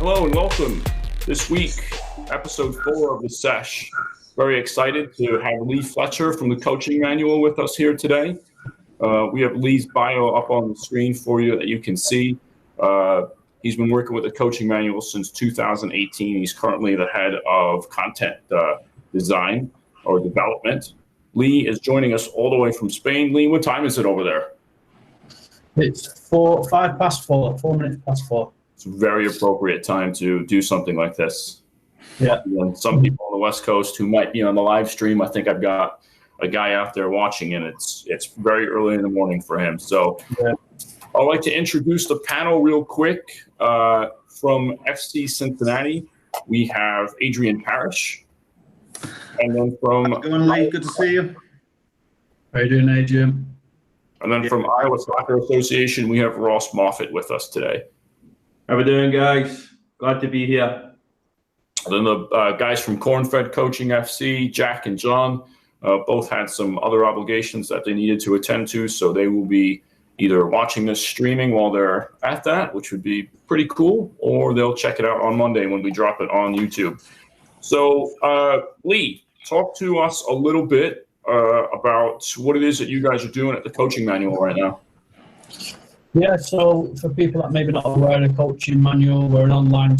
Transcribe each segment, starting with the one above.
Hello and welcome. This week, episode 4 of the Sesh. Very excited to have Lee Fletcher from the coaching manual with us here today. We have Lee's bio up on the screen for you that you can see. He's been working with the coaching manual since 2018. He's currently the head of content design or development. Lee is joining us all the way from Spain. Lee, what time is it over there? It's 4 minutes past 4. It's a very appropriate time to do something like this. Yeah. And some people on the West Coast who might be on the live stream, I think I've got a guy out there watching, and it's very early in the morning for him. So yeah. I'd like to introduce the panel real quick. From FC Cincinnati, we have Adrian Parrish. And then from... How's it going, Lee? Good to see you. How you doing, Adrian? And then from Iowa Soccer Association, we have Ross Moffett with us today. How we doing, guys? Glad to be here. And then the guys from Cornfed Coaching FC, Jack and John, both had some other obligations that they needed to attend to, so they will be either watching this streaming while they're at that, which would be pretty cool, or they'll check it out on Monday when we drop it on YouTube. So, Lee, talk to us a little bit about what it is that you guys are doing at the coaching manual right now. Yeah, so for people that maybe not aware of the coaching manual, we're an online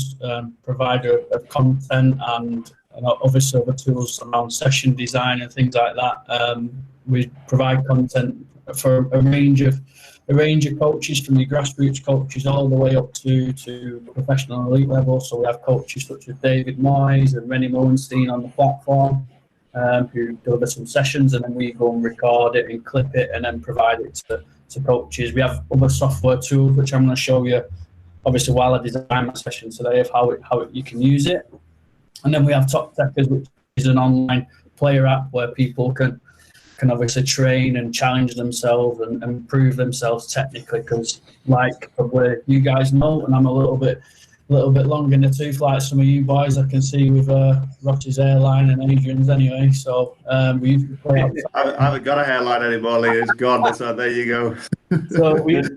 provider of content and obviously other tools around session design and things like that. We provide content for a range of coaches, from the grassroots coaches all the way up to professional and elite level. So we have coaches such as David Moyes and Rennie Moenstein on the platform who deliver some sessions, and then we go and record it and clip it and then provide it to coaches. We have other software tools which I'm going to show you obviously while I design my session today of how you can use it. And then we have Top Techers, which is an online player app where people can obviously train and challenge themselves and improve themselves technically, because like probably you guys know, and I'm a little bit long in the tooth like some of you boys I can see with Ross's hairline and Adrian's anyway. So we used to play outside. I haven't got a hairline anymore, Lee. It's gone. So there you go. So we used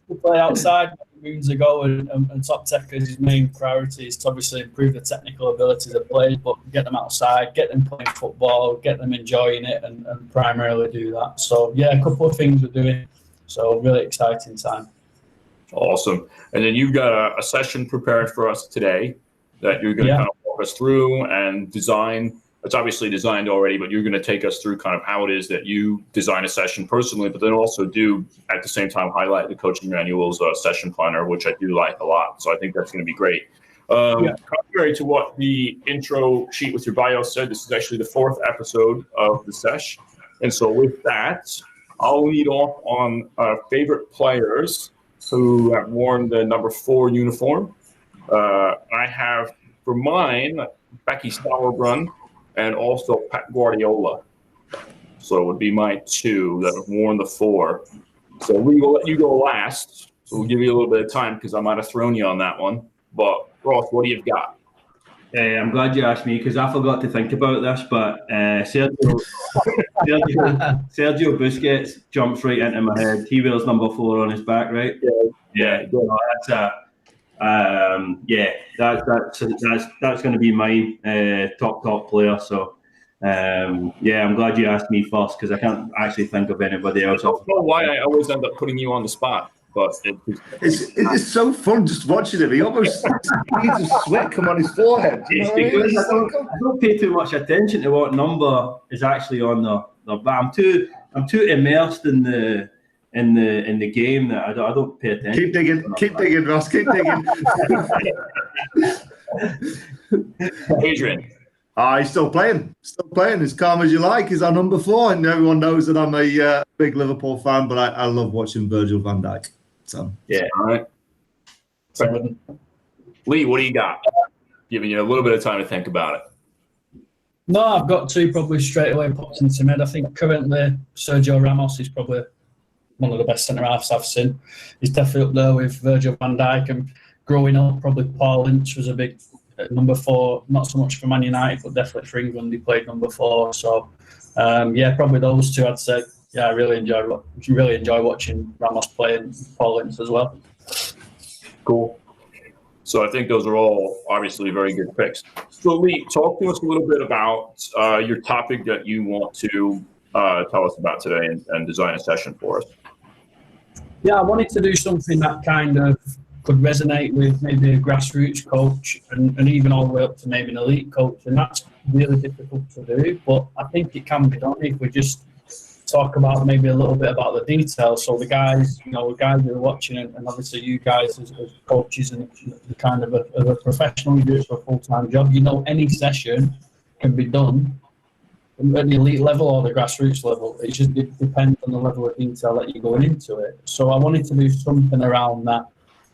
to play outside moons ago, and Top Techers' main priority is to obviously improve the technical abilities of players, but get them outside, get them playing football, get them enjoying it, and primarily do that. So yeah, a couple of things we're doing. So really exciting time. Awesome. And then you've got a session prepared for us today that you're going to kind of walk us through and design. It's obviously designed already, but you're going to take us through kind of how it is that you design a session personally, but then also do at the same time highlight the coaching manual's session planner, which I do like a lot. So I think that's going to be great. Contrary to what the intro sheet with your bio said, this is actually the 4th episode of the Sesh. And so with that, I'll lead off on favorite players who have worn the number 4 uniform. I have, for mine, Becky Sauerbrunn and also Pep Guardiola. So it would be my 2 that have worn the 4. So we will let you go last. So we'll give you a little bit of time because I might have thrown you on that one. But Ross, what do you got? I'm glad you asked me because I forgot to think about this, but Sergio Busquets jumps right into my head. He wears number 4 on his back, right? Yeah. That's going to be mine, top player. So I'm glad you asked me first because I can't actually think of anybody else. I don't know why I always end up putting you on the spot. But it's so fun just watching him. He almost needs a sweat come on his forehead. It's because I don't pay too much attention to what number is actually on the back. I'm too immersed in the game that I don't pay attention. Keep digging, Ross. Keep digging. Adrian. He's still playing. As calm as you like. He's our number 4, and everyone knows that I'm a big Liverpool fan, but I love watching Virgil van Dijk. So yeah, all right. So, Lee, what do you got? Giving you a little bit of time to think about it. No, I've got 2 probably straight away popped into my head. I think currently Sergio Ramos is probably one of the best centre-halves I've seen. He's definitely up there with Virgil van Dijk, and growing up, probably Paul Lynch was a big number 4, not so much for Man United, but definitely for England. He played number 4. So, probably those 2, I'd say. Yeah, I really enjoy watching Ramos play and Paul Lynch as well. Cool. So I think those are all obviously very good picks. So Lee, talk to us a little bit about your topic that you want to tell us about today and design a session for us. Yeah, I wanted to do something that kind of could resonate with maybe a grassroots coach and even all the way up to maybe an elite coach. And that's really difficult to do, but I think it can be done if we just talk about maybe a little bit about the details. So the guys, the guys who are watching, and obviously you guys as coaches and kind of a professional, you do it for a full-time job. Any session can be done at the elite level or the grassroots level. It just depends on the level of detail that you're going into it. So I wanted to do something around that.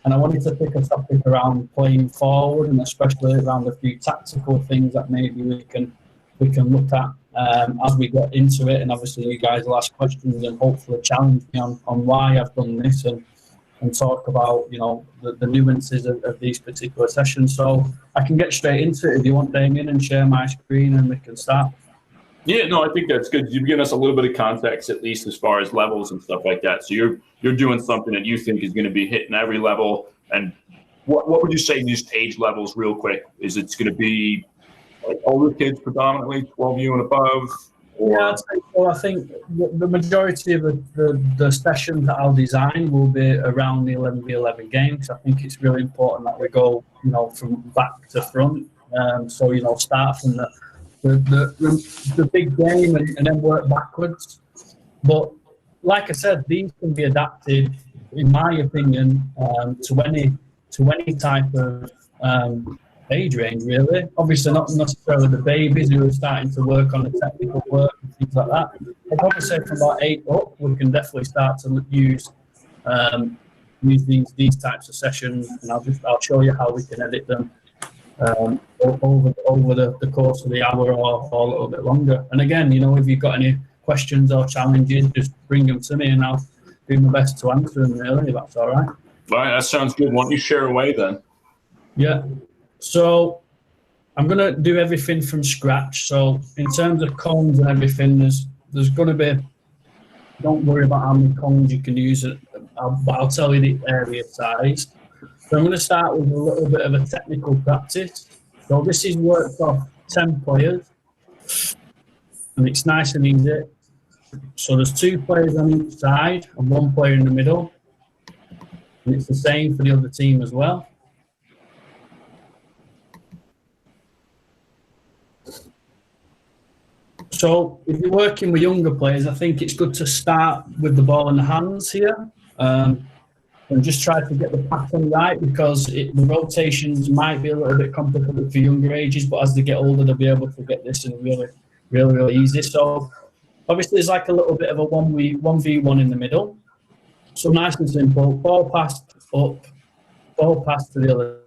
And I wanted to pick a topic around playing forward, and especially around a few tactical things that maybe we can look at as we get into it. And obviously you guys will ask questions and hopefully challenge me on why I've done this and talk about, the nuances of these particular sessions. So I can get straight into it if you want, Damien, and share my screen and we can start. Yeah, no, I think that's good. You've given us a little bit of context, at least as far as levels and stuff like that. So you're doing something that you think is going to be hitting every level. And what would you say these age levels, real quick? Is it's going to be like older kids predominantly, 12U and above? Or? Yeah, I'd say so. I think the majority of the sessions that I'll design will be around the 11v11 games. I think it's really important that we go, from back to front. So start from the big game and then work backwards. But like I said, these can be adapted, in my opinion, to any type of age range, really. Obviously, not necessarily the babies who are starting to work on the technical work and things like that. I'd probably say from about 8 up, we can definitely start to use these types of sessions, and I'll show you how we can edit them over the course of the hour or a little bit longer. And again, if you've got any questions or challenges, just bring them to me and I'll do my best to answer them, really, if that's all right. All right, that sounds good. Why don't you share away then? Yeah. So I'm going to do everything from scratch. So in terms of cones and everything, there's going to be, don't worry about how many cones you can use, but I'll tell you the area size. So I'm going to start with a little bit of a technical practice. So this is worked off 10 players, and it's nice and easy. So there's 2 players on each side and 1 player in the middle, and it's the same for the other team as well. So if you're working with younger players, I think it's good to start with the ball in the hands here. And just try to get the pattern right, because the rotations might be a little bit complicated for younger ages, but as they get older, they'll be able to get this in really, really, really easy. So obviously there's like a little bit of a 1v1 in the middle. So nice and simple, ball passed up, ball passed to the other.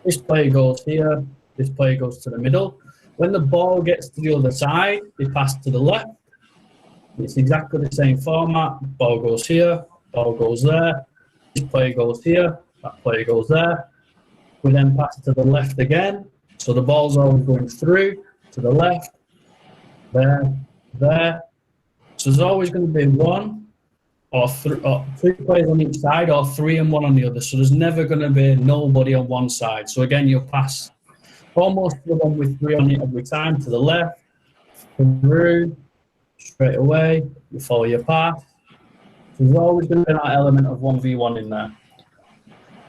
This player goes here, this player goes to the middle. When the ball gets to the other side, they pass to the left. It's exactly the same format, ball goes here, ball goes there. This player goes here, that player goes there. We then pass to the left again. So the ball's always going through to the left, there. So there's always going to be 1 or 2 players on each side, or 3 and 1 on the other. So there's never going to be nobody on one side. So again, you'll pass almost the one with 3 on it every time, to the left, through, straight away, you follow your path. There's always going to be that element of 1v1 in there.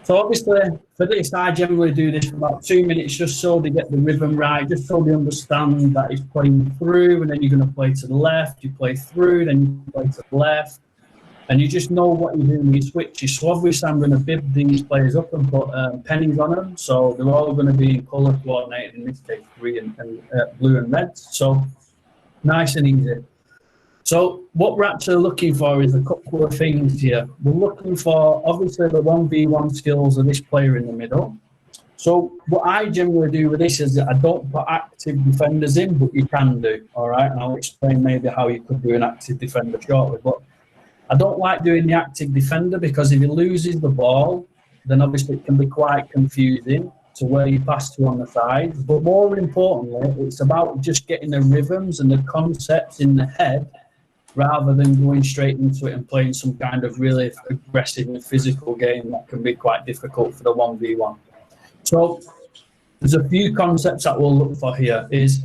So obviously, for this, I generally do this for about 2 minutes, just so they get the rhythm right, just so they understand that it's playing through, and then you're going to play to the left, you play through, then you play to the left, and you just know what you're doing with your switches. So obviously, I'm going to bib these players up and put pennies on them, so they're all going to be in colour coordinated, in this case, green and blue and red. So nice and easy. So what we're actually looking for is a couple of things here. We're looking for, obviously, the 1v1 skills of this player in the middle. So what I generally do with this is that I don't put active defenders in, but you can do, all right? And I'll explain maybe how you could do an active defender shortly. But I don't like doing the active defender, because if he loses the ball, then obviously it can be quite confusing to where you pass to on the sides. But more importantly, it's about just getting the rhythms and the concepts in the head, rather than going straight into it and playing some kind of really aggressive and physical game that can be quite difficult for the 1v1. So there's a few concepts that we'll look for here is,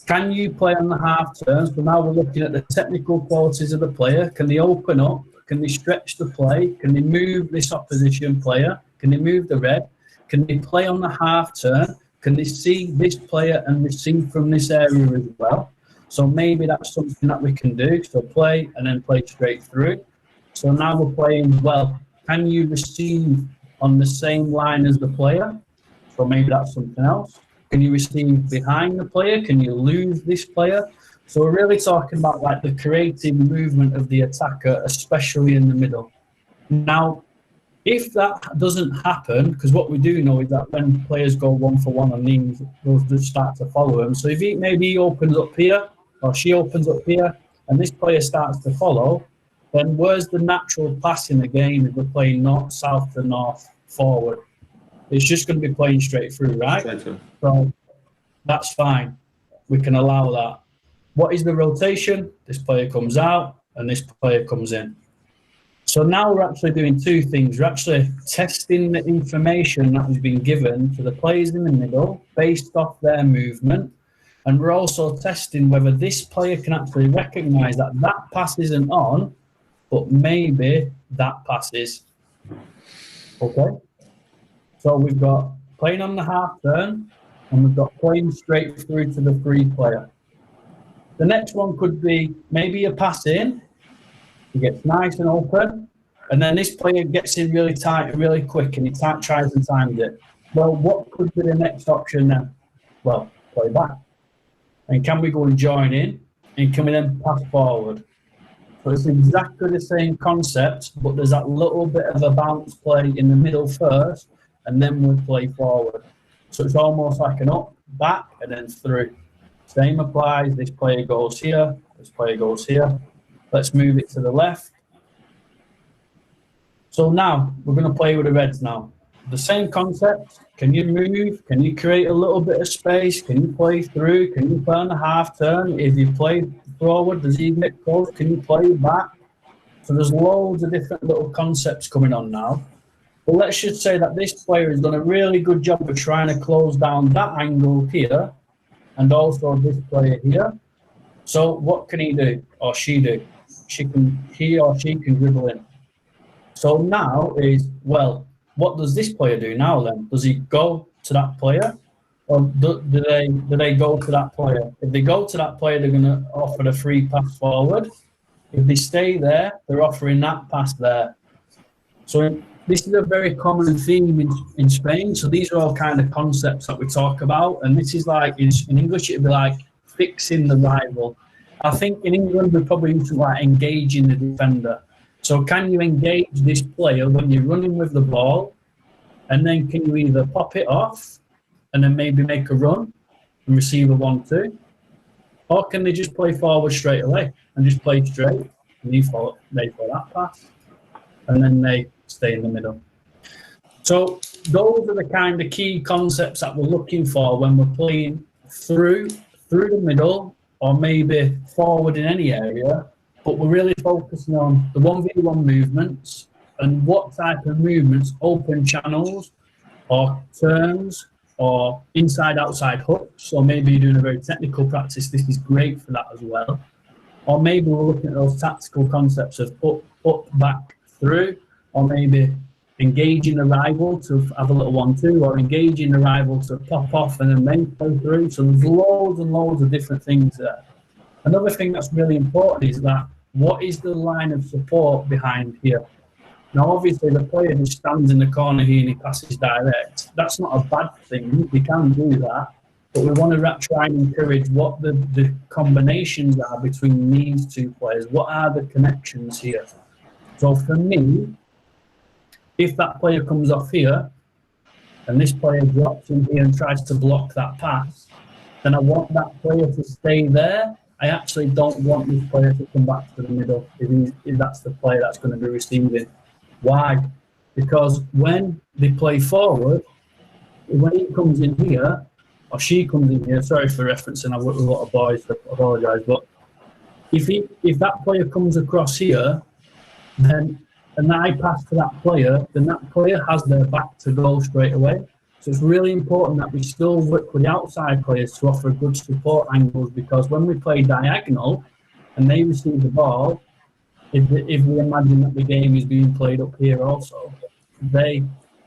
can you play on the half turn? So now we're looking at the technical qualities of the player. Can they open up? Can they stretch the play? Can they move this opposition player? Can they move the red? Can they play on the half turn? Can they see this player and receive from this area as well? So maybe that's something that we can do. So play and then play straight through. So now we're playing, well, can you receive on the same line as the player? So maybe that's something else. Can you receive behind the player? Can you lose this player? So we're really talking about like the creative movement of the attacker, especially in the middle. Now, if that doesn't happen, because what we do know is that when players go 1-for-1 on these, those just start to follow him. So if maybe he opens up here, or she opens up here, and this player starts to follow, then where's the natural pass in the game if we're playing north, south to north, forward? It's just going to be playing straight through, right? So that's fine. We can allow that. What is the rotation? This player comes out and this player comes in. So now we're actually doing two things. We're actually testing the information that has been given to the players in the middle based off their movement. And we're also testing whether this player can actually recognize that that pass isn't on, but maybe that pass is. Okay? So we've got playing on the half turn, and we've got playing straight through to the free player. The next one could be maybe a pass in, he gets nice and open, and then this player gets in really tight and really quick, and he tries and times it. Well, what could be the next option then? Well, play back. And can we go and join in, and can we then pass forward? So it's exactly the same concept, but there's that little bit of a bounce play in the middle first, and then we'll play forward. So it's almost like an up, back, and then through. Same applies. This player goes here. This player goes here. Let's move it to the left. So now we're going to play with the reds now. The same concept. Can you move? Can you create a little bit of space? Can you play through? Can you play on the half turn? If you play forward, does he get close? Can you play back? So there's loads of different little concepts coming on now. But let's just say that this player has done a really good job of trying to close down that angle here and also this player here. So what can he do or she do? He or she can dribble in. So now is, well, what does this player do now then? Does he go to that player, or do they go to that player? If they go to that player, they're going to offer a free pass forward. If they stay there, they're offering that pass there. So this is a very common theme in Spain. So these are all kind of concepts that we talk about. And this is like, in English, it'd be like fixing the rival. I think in England, we probably used to like engaging the defender. So can you engage this player when you're running with the ball? And then can you either pop it off and then maybe make a run and receive a 1-2? Or can they just play forward straight away and just play straight? And they follow that pass. And then they stay in the middle. So those are the kind of key concepts that we're looking for when we're playing through the middle or maybe forward in any area, but we're really focusing on the 1v1 movements and what type of movements, open channels or turns or inside-outside hooks, or maybe you're doing a very technical practice, this is great for that as well. Or maybe we're looking at those tactical concepts of up, back, through, or maybe engaging the rival to have a little 1-2, or engaging the rival to pop off and then play through. So there's loads and loads of different things there. Another thing that's really important is that what is the line of support behind here? Now, obviously, the player who stands in the corner here and he passes direct, that's not a bad thing. We can do that. But we want to try and encourage what the combinations are between these two players. What are the connections here? So for me, if that player comes off here and this player drops in here and tries to block that pass, then I want that player to stay there. I actually don't want this player to come back to the middle if that's the player that's going to be receiving. Why? Because when they play forward, when he comes in here, or she comes in here, sorry for referencing, I work with a lot of boys, so I apologise, but if that player comes across here, then and I pass to that player, then that player has their back to goal straight away. So it's really important that we still work with the outside players to offer good support angles, because when we play diagonal and they receive the ball, if we imagine that the game is being played up here also, they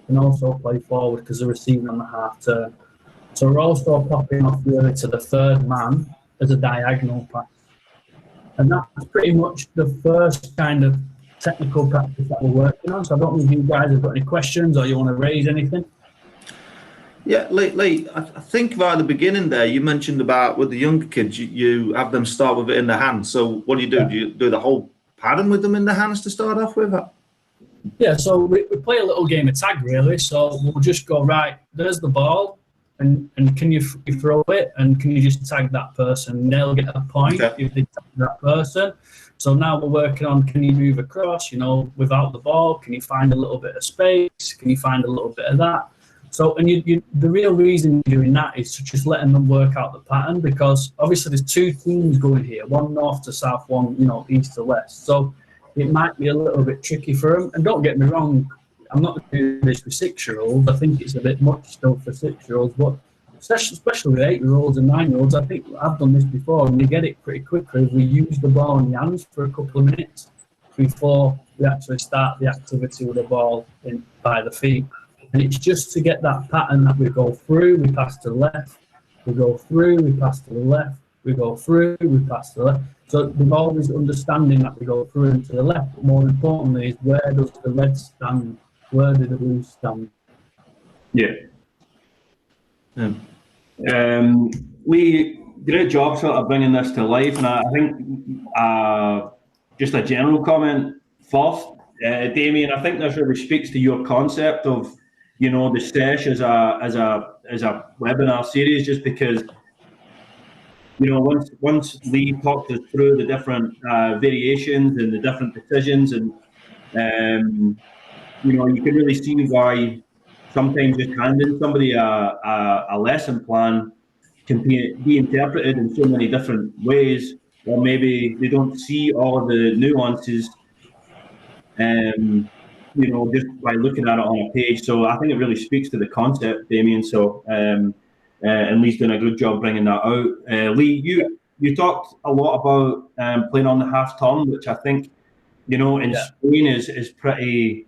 can also play forward because they're receiving on the half turn. So we're also popping off really to the third man as a diagonal pass. And that's pretty much the first kind of technical practice that we're working on. So I don't know if you guys have got any questions or you want to raise anything. Yeah, Lee, I think right at the beginning there, you mentioned about with the younger kids, you have them start with it in the hands. So what do? Yeah. Do you do the whole pattern with them in the hands to start off with? Yeah, so we play a little game of tag, really. So we'll just go, right, there's the ball, and can you throw it, and can you just tag that person? And they'll get a point if they tag that person. So now we're working on, can you move across, without the ball? Can you find a little bit of space? Can you find a little bit of that? So, and the real reason you're doing that is to just letting them work out the pattern, because obviously there's two teams going here, one north to south, one, east to west. So it might be a little bit tricky for them. And don't get me wrong, I'm not doing this for 6-year-olds. I think it's a bit much still for 6-year-olds, but especially with 8-year-olds and 9-year-olds, I think I've done this before, and they get it pretty quickly if we use the ball in the hands for a couple of minutes before we actually start the activity with the ball by the feet. And it's just to get that pattern that we go through, we pass to the left, we go through, we pass to the left, we go through, we pass to the left. So they're always understanding that we go through and to the left, but more importantly is where does the red stand, where do the blue stand? Yeah. Lee, great job sort of bringing this to life, and I think just a general comment first, Damien, I think this really speaks to your concept of the Sesh as a webinar series, just because once Lee talks us through the different variations and the different decisions, and you can really see why sometimes just handing somebody a lesson plan can be interpreted in so many different ways, or maybe they don't see all of the nuances just by looking at it on a page. So I think it really speaks to the concept, Damien. So and Lee's done a good job bringing that out. Lee, you talked a lot about playing on the half turn, which I think in Spain is pretty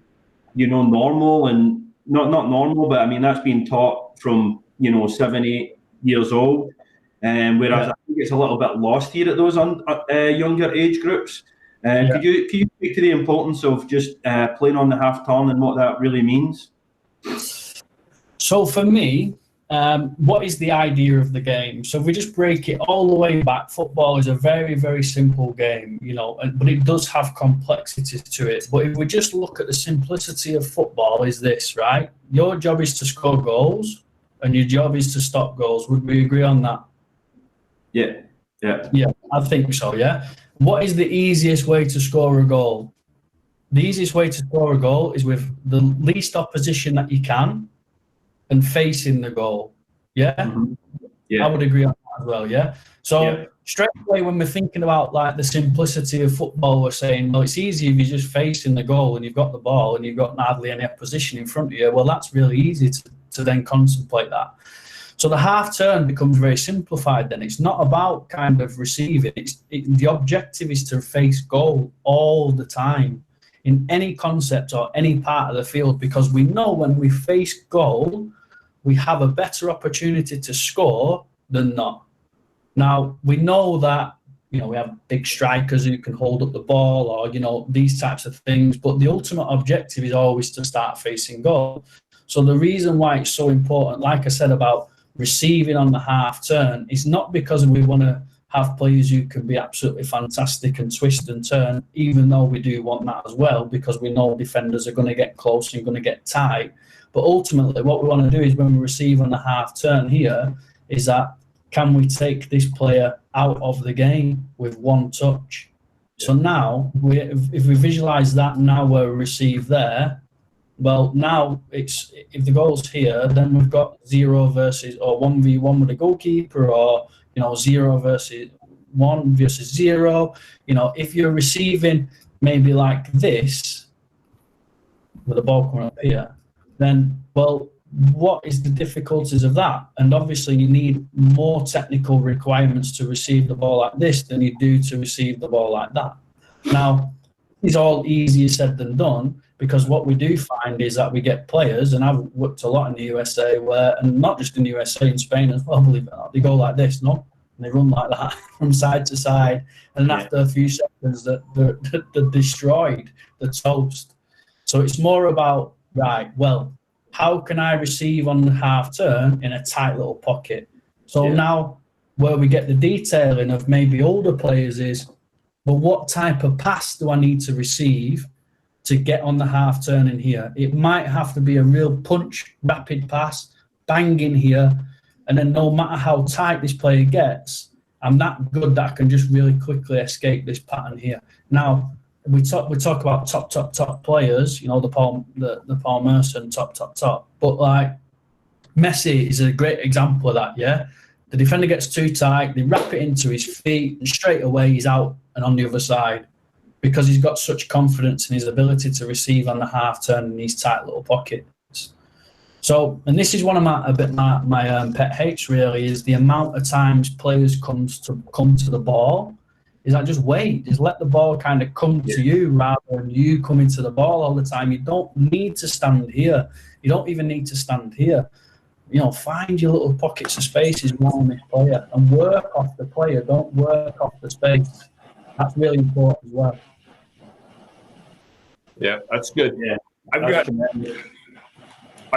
normal, and not normal, but I mean that's been taught from 7-8 years old, whereas I think it's a little bit lost here at those younger age groups. Could you speak to the importance of just playing on the half turn and what that really means? So for me, what is the idea of the game? So if we just break it all the way back, football is a very, very simple game, but it does have complexities to it. But if we just look at the simplicity of football, is this, right? Your job is to score goals, and your job is to stop goals. Would we agree on that? Yeah, I think so, yeah. What is the easiest way to score a goal? The easiest way to score a goal is with the least opposition that you can and facing the goal. Yeah? Mm-hmm. Yeah. I would agree on that as well, yeah? So straight away when we're thinking about like the simplicity of football, we're saying, well, it's easy if you're just facing the goal and you've got the ball and you've got hardly any opposition in front of you. Well, that's really easy to then contemplate that. So the half turn becomes very simplified then. It's not about kind of receiving. The objective is to face goal all the time in any concept or any part of the field, because we know when we face goal, we have a better opportunity to score than not. Now, we know that, we have big strikers who can hold up the ball or, these types of things, but the ultimate objective is always to start facing goal. So the reason why it's so important, like I said, about receiving on the half turn, is not because we want to have players who can be absolutely fantastic and twist and turn, even though we do want that as well, because we know defenders are going to get close and going to get tight. But ultimately, what we want to do is when we receive on the half turn here, is that can we take this player out of the game with one touch? So now, if we visualize that, now we're receive there. Well, now it's if the goal's here, then we've got 0 versus or 1v1 with the goalkeeper, or 0 versus 1 versus 0. If you're receiving maybe like this with the ball coming up here, then what is the difficulties of that? And obviously you need more technical requirements to receive the ball like this than you do to receive the ball like that. Now, it's all easier said than done, because what we do find is that we get players, and I've worked a lot in the USA where, and not just in the USA, in Spain as well, believe it or not, they go like this, no? And they run like that from side to side. And then after a few seconds, they're destroyed, they're toast. So it's more about, right, well, how can I receive on the half turn in a tight little pocket? So now where we get the detailing of maybe older players is, well, what type of pass do I need to receive to get on the half turn in here? It might have to be a real punch, rapid pass, bang in here, and then no matter how tight this player gets, I'm that good that I can just really quickly escape this pattern here. Now, we talk about top players, you know, the Paul Merson, top. But like Messi is a great example of that, yeah? The defender gets too tight, they wrap it into his feet, and straight away he's out and on the other side, because he's got such confidence in his ability to receive on the half turn in these tight little pockets. So, and this is one of my pet hates really, is the amount of times players come to the ball. Is that just wait, just let the ball kind of come to you rather than you coming to the ball all the time. You don't need to stand here. You don't even need to stand here. You know, find your little pockets of spaces around this player and work off the player. Don't work off the space. That's really important as well. Yeah, that's good. Yeah, I've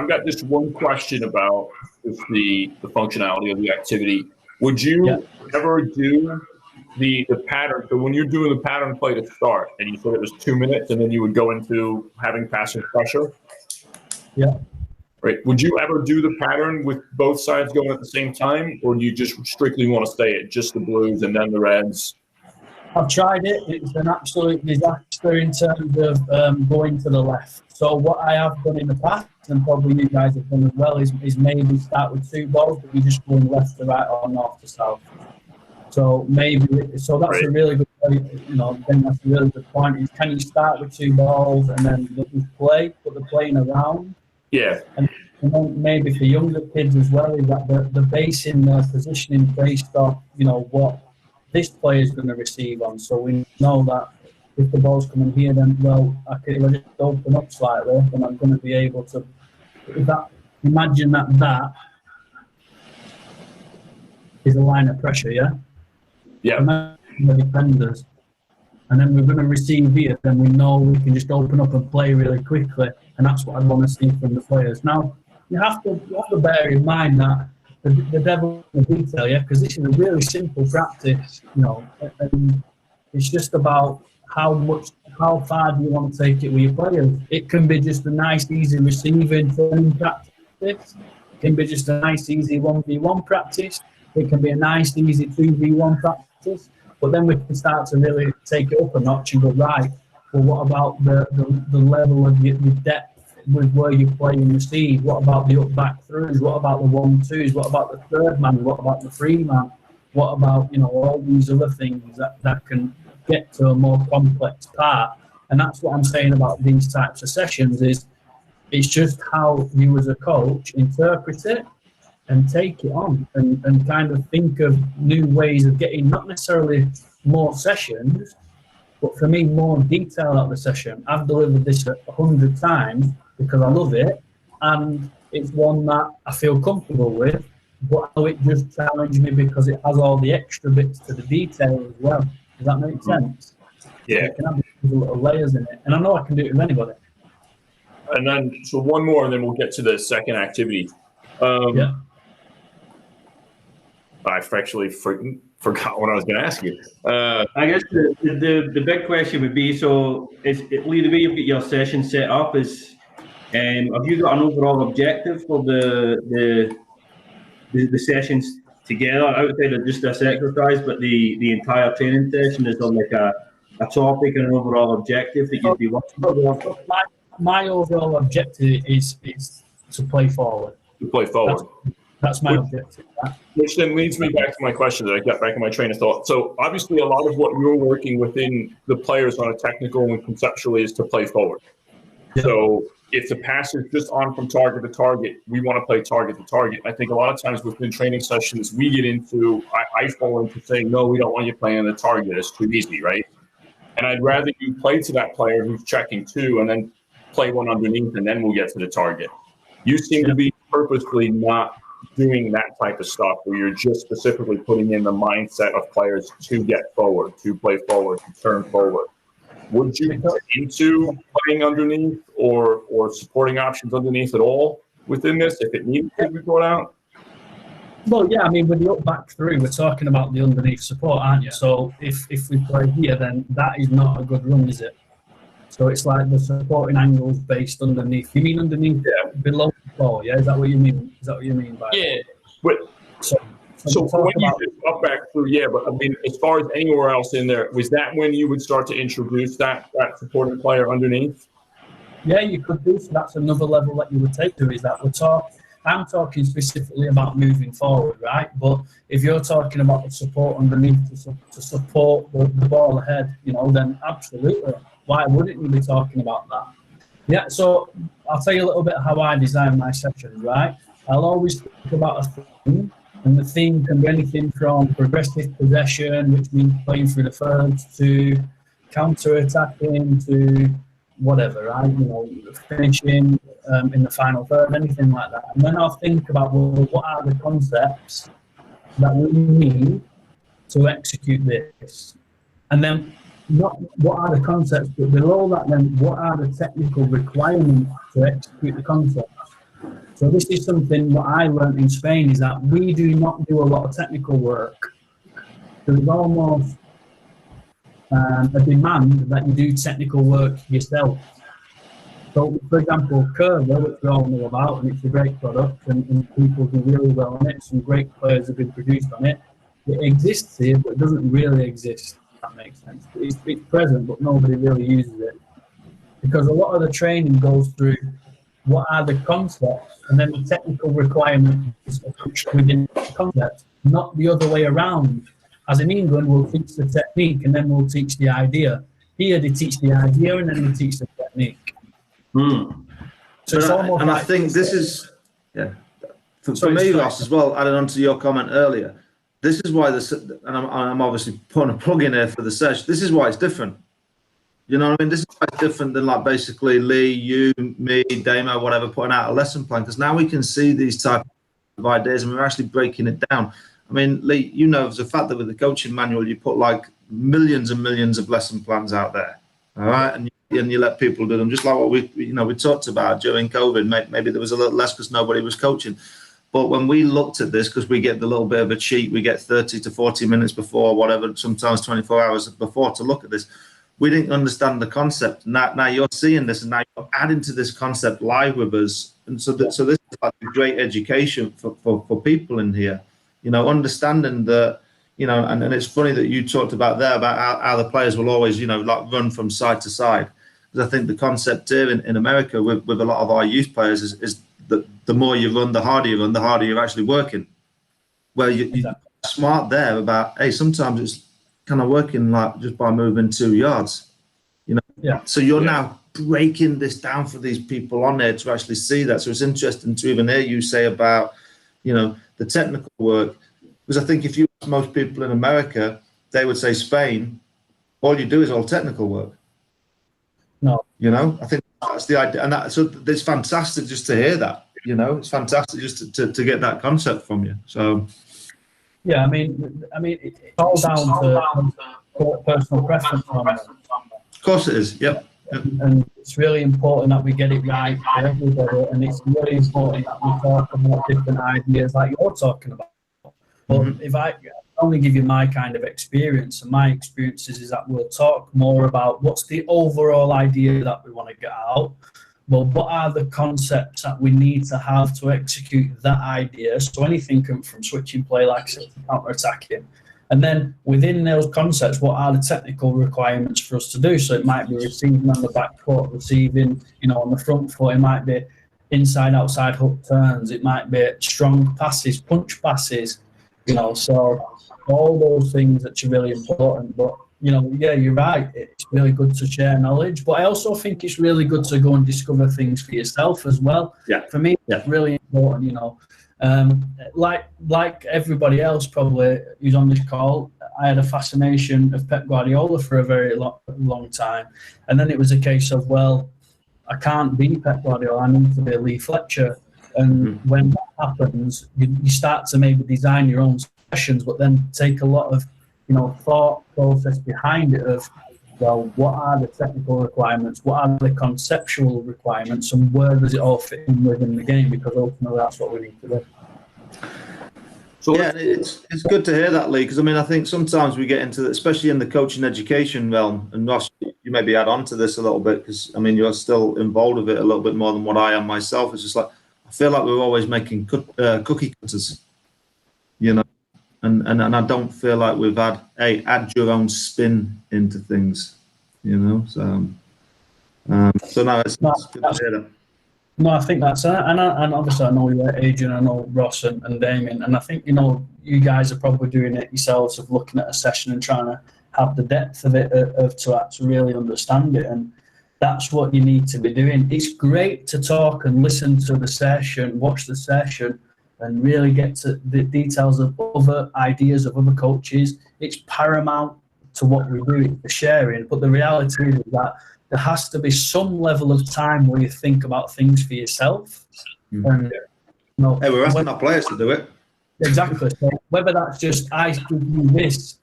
got just one question about the functionality of the activity. Would you ever do the pattern? So when you're doing the pattern play to start, and you said it was 2 minutes, and then you would go into having passing pressure. Yeah. Right. Would you ever do the pattern with both sides going at the same time, or do you just strictly want to stay at just the Blues and then the Reds? I've tried it. It's an absolute disaster in terms of going to the left. So what I have done in the past, and probably you guys have done as well, is maybe start with 2 balls, but you just going left to right or north to south. So that's a really good point. You know, I think that's a really good point. Is can you start with 2 balls and then just play, but they're playing around? Yeah. And then maybe for younger kids as well, is that the basing their positioning based off, you know, what this player is going to receive on. So we know that if the ball's coming here, then, well, I can just open up slightly and I'm going to be able to, imagine that is a line of pressure, yeah? Yeah. Imagine the defenders. And then we're going to receive here, then we know we can just open up and play really quickly. And that's what I'd want to see from the players. Now, you have to bear in mind that the devil in the detail, yeah, because this is a really simple practice, you know, and it's just about how far do you want to take it with your players. It can be just a nice, easy receiving training practice. It can be just a nice, easy 1v1 practice. It can be a nice, easy 2v1 practice. But then we can start to really take it up a notch and go, right, well, what about the level of your depth with where you play and receive? What about the up-back throughs? What about the 1-2s? What about the third man? What about the free man? What about, you know, all these other things that can get to a more complex part? And that's what I'm saying about these types of sessions is it's just how you as a coach interpret it and take it on and kind of think of new ways of getting not necessarily more sessions, but for me, more detail out of the session. I've delivered this 100 times because I love it, and it's one that I feel comfortable with, but it just challenged me because it has all the extra bits to the detail as well. Does that make sense? Yeah. It can have these little layers in it, and I know I can do it with anybody. And then, so one more, and then we'll get to the second activity. I actually forgot what I was going to ask you. I guess the big question would be, so Lee, the way you've got your session set up is, have you got an overall objective for the sessions together outside of just this exercise, but the entire training session? Is there like a topic and an overall objective that you'd be working towards? My overall objective is to play forward. To play forward. That's my objective. Which then leads me back to my question that I got back in my train of thought. So obviously a lot of what you're working within the players on a technical and conceptually is to play forward. Yeah. So if the pass is just on from target to target, we want to play target to target. I think a lot of times within training sessions, we get into, I fall into saying, no, we don't want you playing the target. It's too easy, right? And I'd rather you play to that player who's checking two and then play one underneath, and then we'll get to the target. You seem to be purposely not doing that type of stuff where you're just specifically putting in the mindset of players to get forward, to play forward, to turn forward. Would you get into playing underneath or supporting options underneath at all within this if it needed to be brought out? Well, yeah, I mean, with the up back three, we're talking about the underneath support, aren't you? So if we play here, then that is not a good run, is it? So it's like the supporting angles based underneath. You mean underneath below the ball, yeah? Is that what you mean? Is that what you mean by yeah? But so when you did up back through, yeah, but I mean, as far as anywhere else in there, was that when you would start to introduce that supporting player underneath? Yeah, you could do. So that's another level that you would take to, is that I'm talking specifically about moving forward, right? But if you're talking about the support underneath to support the ball ahead, then absolutely. Why wouldn't you be talking about that? Yeah, so I'll tell you a little bit how I design my sessions, right? I'll always think about a theme, and the theme can be anything from progressive possession, which means playing through the thirds, to counter-attacking, to whatever, right? Finishing in the final third, anything like that. And then I'll think about, well, what are the concepts that we need to execute this? And then not what are the concepts, but below that, then what are the technical requirements to execute the concepts? So this is something that I learned in Spain, is that we do not do a lot of technical work. There's almost a demand that you do technical work yourself. So, for example, Curver, which we all know about, and it's a great product, and people do really well on it. Some great players have been produced on it. It exists here, but it doesn't really exist, if that makes sense. It's present, but nobody really uses it. Because a lot of the training goes through what are the concepts, and then the technical requirements within the concept, not the other way around. As in England, we'll teach the technique, and then we'll teach the idea. Here, they teach the idea, and then they teach the technique. So it's almost I think this is, for me, Ross, as well, adding on to your comment earlier, this is why this, and I'm obviously putting a plug in here for the Sesh, this is why it's different. You know what I mean? This is why it's different than like basically Lee, you, me, Damo, whatever, putting out a lesson plan, because now we can see these type of ideas and we're actually breaking it down. I mean, Lee, there's a fact that with the coaching manual, you put like millions and millions of lesson plans out there, all right? And you let people do them, just like what we talked about during COVID. Maybe there was a little less because nobody was coaching. But when we looked at this, because we get the little bit of a cheat, we get 30 to 40 minutes before, whatever, sometimes 24 hours before to look at this. We didn't understand the concept. Now you're seeing this, and now you're adding to this concept live with us. And so this is like a great education for people in here. Understanding that, and it's funny that you talked about there about how the players will always, like run from side to side. Because I think the concept here in America with a lot of our youth players is that the more you run, the harder you run, the harder you're actually working. Where you're smart there about, hey, sometimes it's kind of working like just by moving 2 yards, So you're now breaking this down for these people on there to actually see that. So it's interesting to even hear you say about, the technical work, because I think if you ask most people in America, they would say Spain, all you do is all technical work. No, I think that's the idea, and so it's fantastic just to hear that. It's fantastic just to get that concept from you. So, yeah, I mean, it's all down to personal preference. Of course, it is. Yep. And it's really important that we get it right for everybody, and it's really important that we talk about different ideas like you're talking about. But if I only give you my kind of experience, and my experiences is that we'll talk more about what's the overall idea that we want to get out. Well, what are the concepts that we need to have to execute that idea? So anything from switching play, like I said, to counter-attacking. And then within those concepts, what are the technical requirements for us to do? So it might be receiving on the back foot, receiving, on the front foot. It might be inside, outside hook turns. It might be strong passes, punch passes, So all those things that are really important. But, you know, yeah, you're right. It's really good to share knowledge, but I also think it's really good to go and discover things for yourself as well. Yeah. For me, it's really important, you know. Like everybody else probably who's on this call, I had a fascination of Pep Guardiola for a very long time. And then it was a case of, well, I can't be Pep Guardiola, I need to be Lee Fletcher. And when that happens, you start to maybe design your own sessions, but then take a lot of, you know, thought process behind it of, well, what are the technical requirements? What are the conceptual requirements? And where does it all fit in within the game? Because ultimately that's what we need to do. So yeah, it's good to hear that, Lee, because I mean, I think sometimes we get into, especially in the coaching education realm, and Ross, you maybe add on to this a little bit, because I mean, you're still involved with it a little bit more than what I am myself. It's just like, I feel like we're always making cookie cutters, you know, and I don't feel like we've had add your own spin into things, you know. So no, it's good to hear that. No, I think that's it. And obviously I know you're Adrian, I know Ross and Damien, and I think, you know, you guys are probably doing it yourselves of looking at a session and trying to have the depth of it to actually really understand it, and that's what you need to be doing. It's great to talk and listen to the session, watch the session, and really get to the details of other ideas of other coaches. It's paramount to what we do, the sharing, but the reality is that there has to be some level of time where you think about things for yourself. And, you know, hey, we're asking our players to do it. Exactly. So whether that's just I give you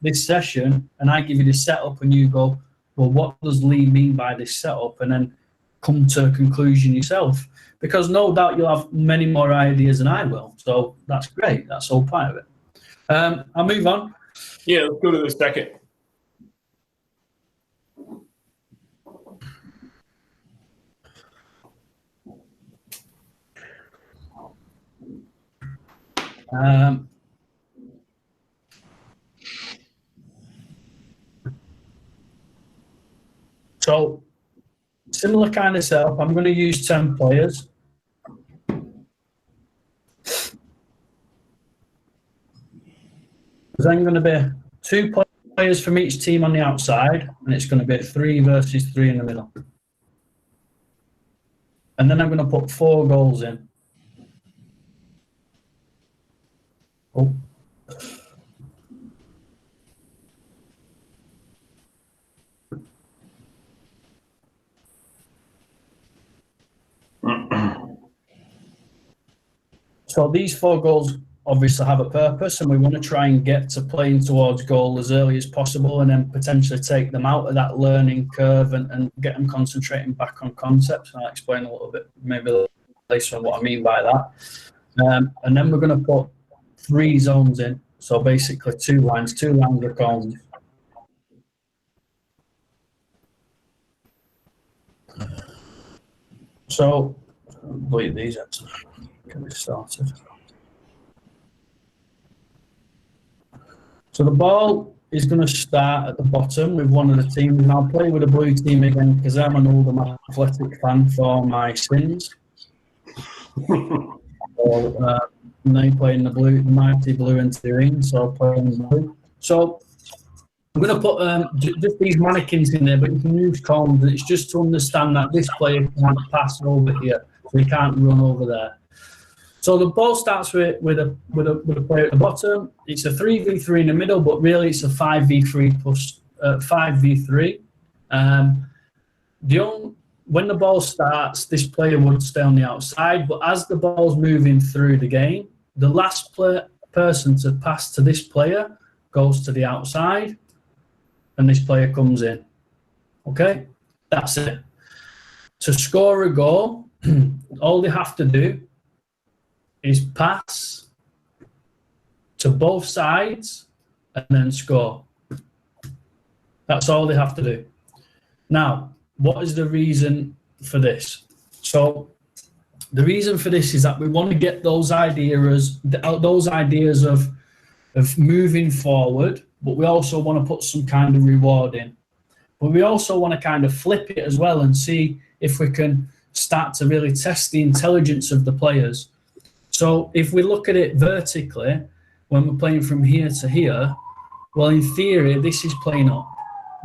this session and I give you the setup and you go, well, what does Lee mean by this setup? And then come to a conclusion yourself. Because no doubt you'll have many more ideas than I will. So that's great. That's all part of it. I'll move on. Yeah, let's go to the second. So similar kind of setup. I'm going to use 10 players. There's then going to be 2 players from each team on the outside, and it's going to be 3 versus 3 in the middle. And then I'm going to put 4 goals in. Oh. So these 4 goals obviously have a purpose, and we want to try and get to playing towards goal as early as possible, and then potentially take them out of that learning curve and get them concentrating back on concepts. And I'll explain a little bit maybe later on what I mean by that. And then we're going to put 3 zones in. So basically 2 lines of cones. So I'll delete these out. Get this started. So the ball is going to start at the bottom with one of the teams, and I'll play with the blue team again because I'm an older Athletic fan for my sins. So, now playing the blue, the mighty blue and green, so playing blue. So I'm going to put just these mannequins in there, but you can use cones. It's just to understand that this player can't pass over here, so he can't run over there. So the ball starts with a player at the bottom. It's a 3v3 in the middle, but really it's a 5v3 plus 5v3. When the ball starts, this player would stay on the outside, but as the ball's moving through the game, the last person to pass to this player goes to the outside, and this player comes in. Okay? That's it. To score a goal, all they have to do is pass to both sides and then score. That's all they have to do. Now, what is the reason for this? So the reason for this is that we want to get those ideas of moving forward, but we also want to put some kind of reward in. But we also want to kind of flip it as well and see if we can start to really test the intelligence of the players. So if we look at it vertically, when we're playing from here to here, well, in theory, this is playing up.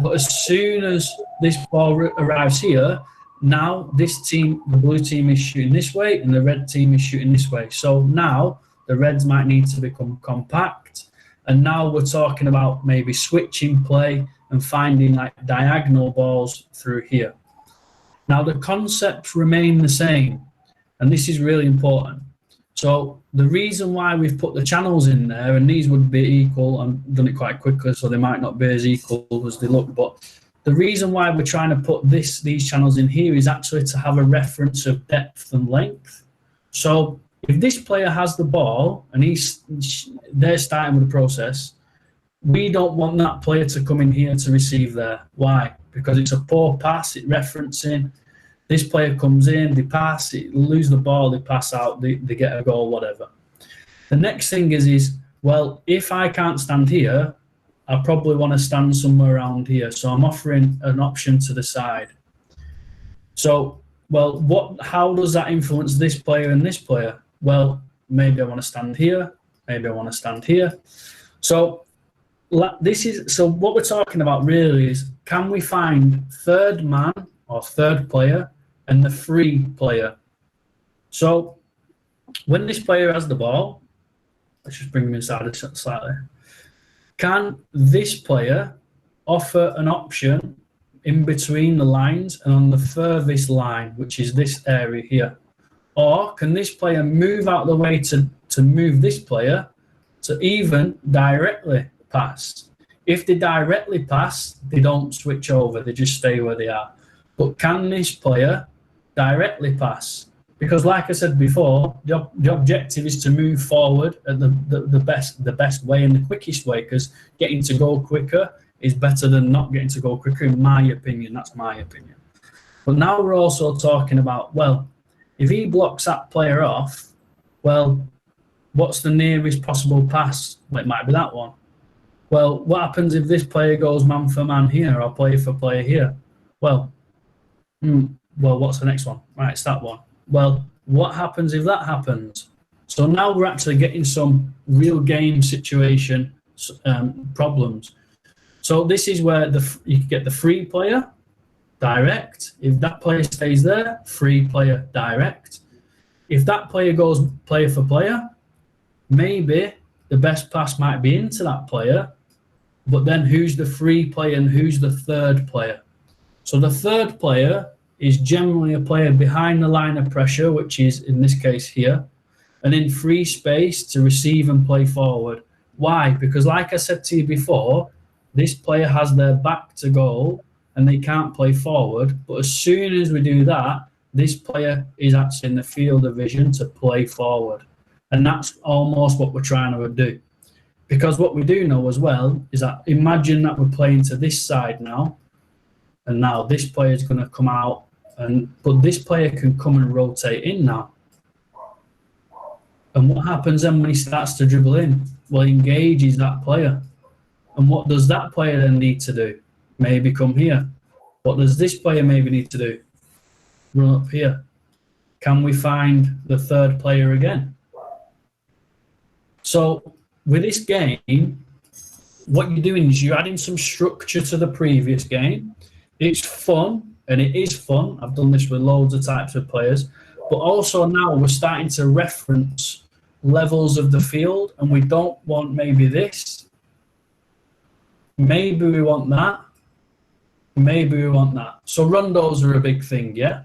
But as soon as this ball arrives here, now this team, the blue team is shooting this way and the red team is shooting this way. So now the reds might need to become compact. And now we're talking about maybe switching play and finding like diagonal balls through here. Now the concepts remain the same, and this is really important. So the reason why we've put the channels in there, and these would be equal, I've done it quite quickly, so they might not be as equal as they look, but the reason why we're trying to put these channels in here is actually to have a reference of depth and length. So if this player has the ball and they're starting with the process, we don't want that player to come in here to receive there. Why? Because it's a poor pass, it's referencing. This player comes in, they pass, they lose the ball, they pass out, they get a goal, whatever. The next thing is, well, if I can't stand here, I probably want to stand somewhere around here. So I'm offering an option to the side. So, well, how does that influence this player and this player? Well, maybe I want to stand here, maybe I want to stand here. So what we're talking about really is, can we find third man or third player and the free player? So when this player has the ball, let's just bring him inside slightly. Can this player offer an option in between the lines and on the furthest line, which is this area here? Or can this player move out of the way to move this player to even directly pass? If they directly pass, they don't switch over, they just stay where they are. But can this player directly pass? Because like I said before, the objective is to move forward at the best way and the quickest way, because getting to go quicker is better than not getting to go quicker, in my opinion. That's my opinion. But now we're also talking about, well, if he blocks that player off, well, what's the nearest possible pass? Well, it might be that one. Well, what happens if this player goes man for man here or player for player here? Well, what's the next one? Right, it's that one. Well, what happens if that happens? So now we're actually getting some real game situation problems. So this is where you can get the free player, direct. If that player stays there, free player, direct. If that player goes player for player, maybe the best pass might be into that player, but then who's the free player and who's the third player? So the third player is generally a player behind the line of pressure, which is in this case here, and in free space to receive and play forward. Why? Because like I said to you before, this player has their back to goal and they can't play forward. But as soon as we do that, this player is actually in the field of vision to play forward. And that's almost what we're trying to do. Because what we do know as well is that imagine that we're playing to this side now, and now this player is going to come out, but this player can come and rotate in now. And what happens then when he starts to dribble in? Well, he engages that player. And what does that player then need to do? Maybe come here. What does this player maybe need to do? Run up here. Can we find the third player again? So with this game, what you're doing is you're adding some structure to the previous game. It's fun, and it is fun. I've done this with loads of types of players. But also now we're starting to reference levels of the field, and we don't want maybe this. Maybe we want that. Maybe we want that. So rondos are a big thing, yeah?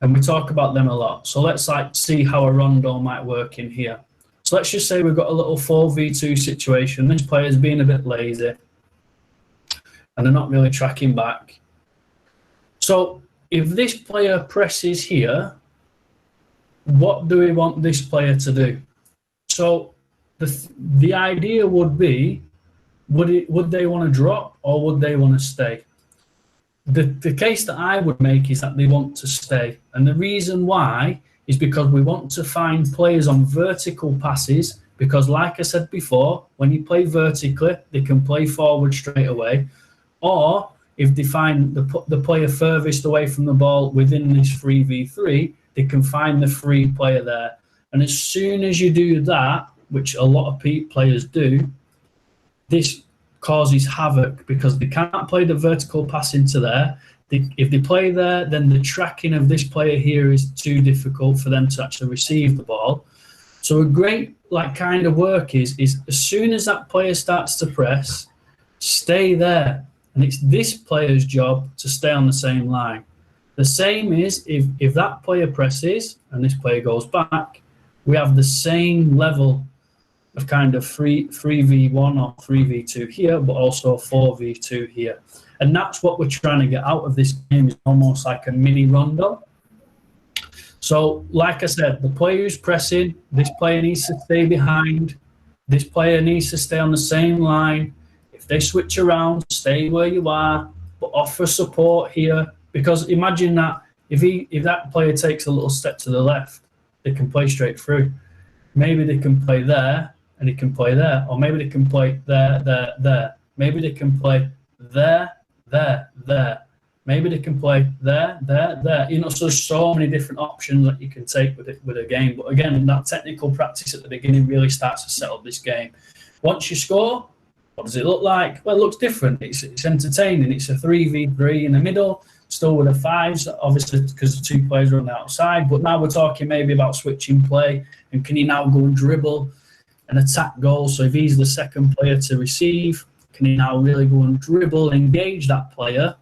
And we talk about them a lot. So let's see how a rondo might work in here. So let's just say we've got a little 4v2 situation. This player's being a bit lazy and they're not really tracking back. So if this player presses here, what do we want this player to do? So the idea would be, would they want to drop or would they want to stay? The case that I would make is that they want to stay. And the reason why is because we want to find players on vertical passes, because like I said before, when you play vertically, they can play forward straight away. Or if they find the player furthest away from the ball within this 3v3, they can find the free player there. And as soon as you do that, which a lot of players do, this causes havoc because they can't play the vertical pass into there. If they play there, then the tracking of this player here is too difficult for them to actually receive the ball. So a great kind of work is as soon as that player starts to press, stay there. And it's this player's job to stay on the same line. The same is if that player presses and this player goes back, we have the same level of kind of 3v1 or 3v2 here, but also 4v2 here. And that's what we're trying to get out of this game, is almost like a mini rondo. So, like I said, the player who's pressing, this player needs to stay behind. This player needs to stay on the same line. If they switch around, stay where you are, but offer support here. Because imagine that if that player takes a little step to the left, they can play straight through. Maybe they can play there, and he can play there. Or maybe they can play there, there, there. Maybe they can play there, there, there. Maybe they can play there, there, there. You know, so there's so many different options that you can take with a game. But again, that technical practice at the beginning really starts to set up this game. Once you score, what does it look like? Well, it looks different. It's entertaining. It's a 3v3 in the middle, still with a 5s, obviously because the 2 players are on the outside. But now we're talking maybe about switching play, and can he now go and dribble and attack goals? So if he's the second player to receive, can he now really go and dribble, engage that player,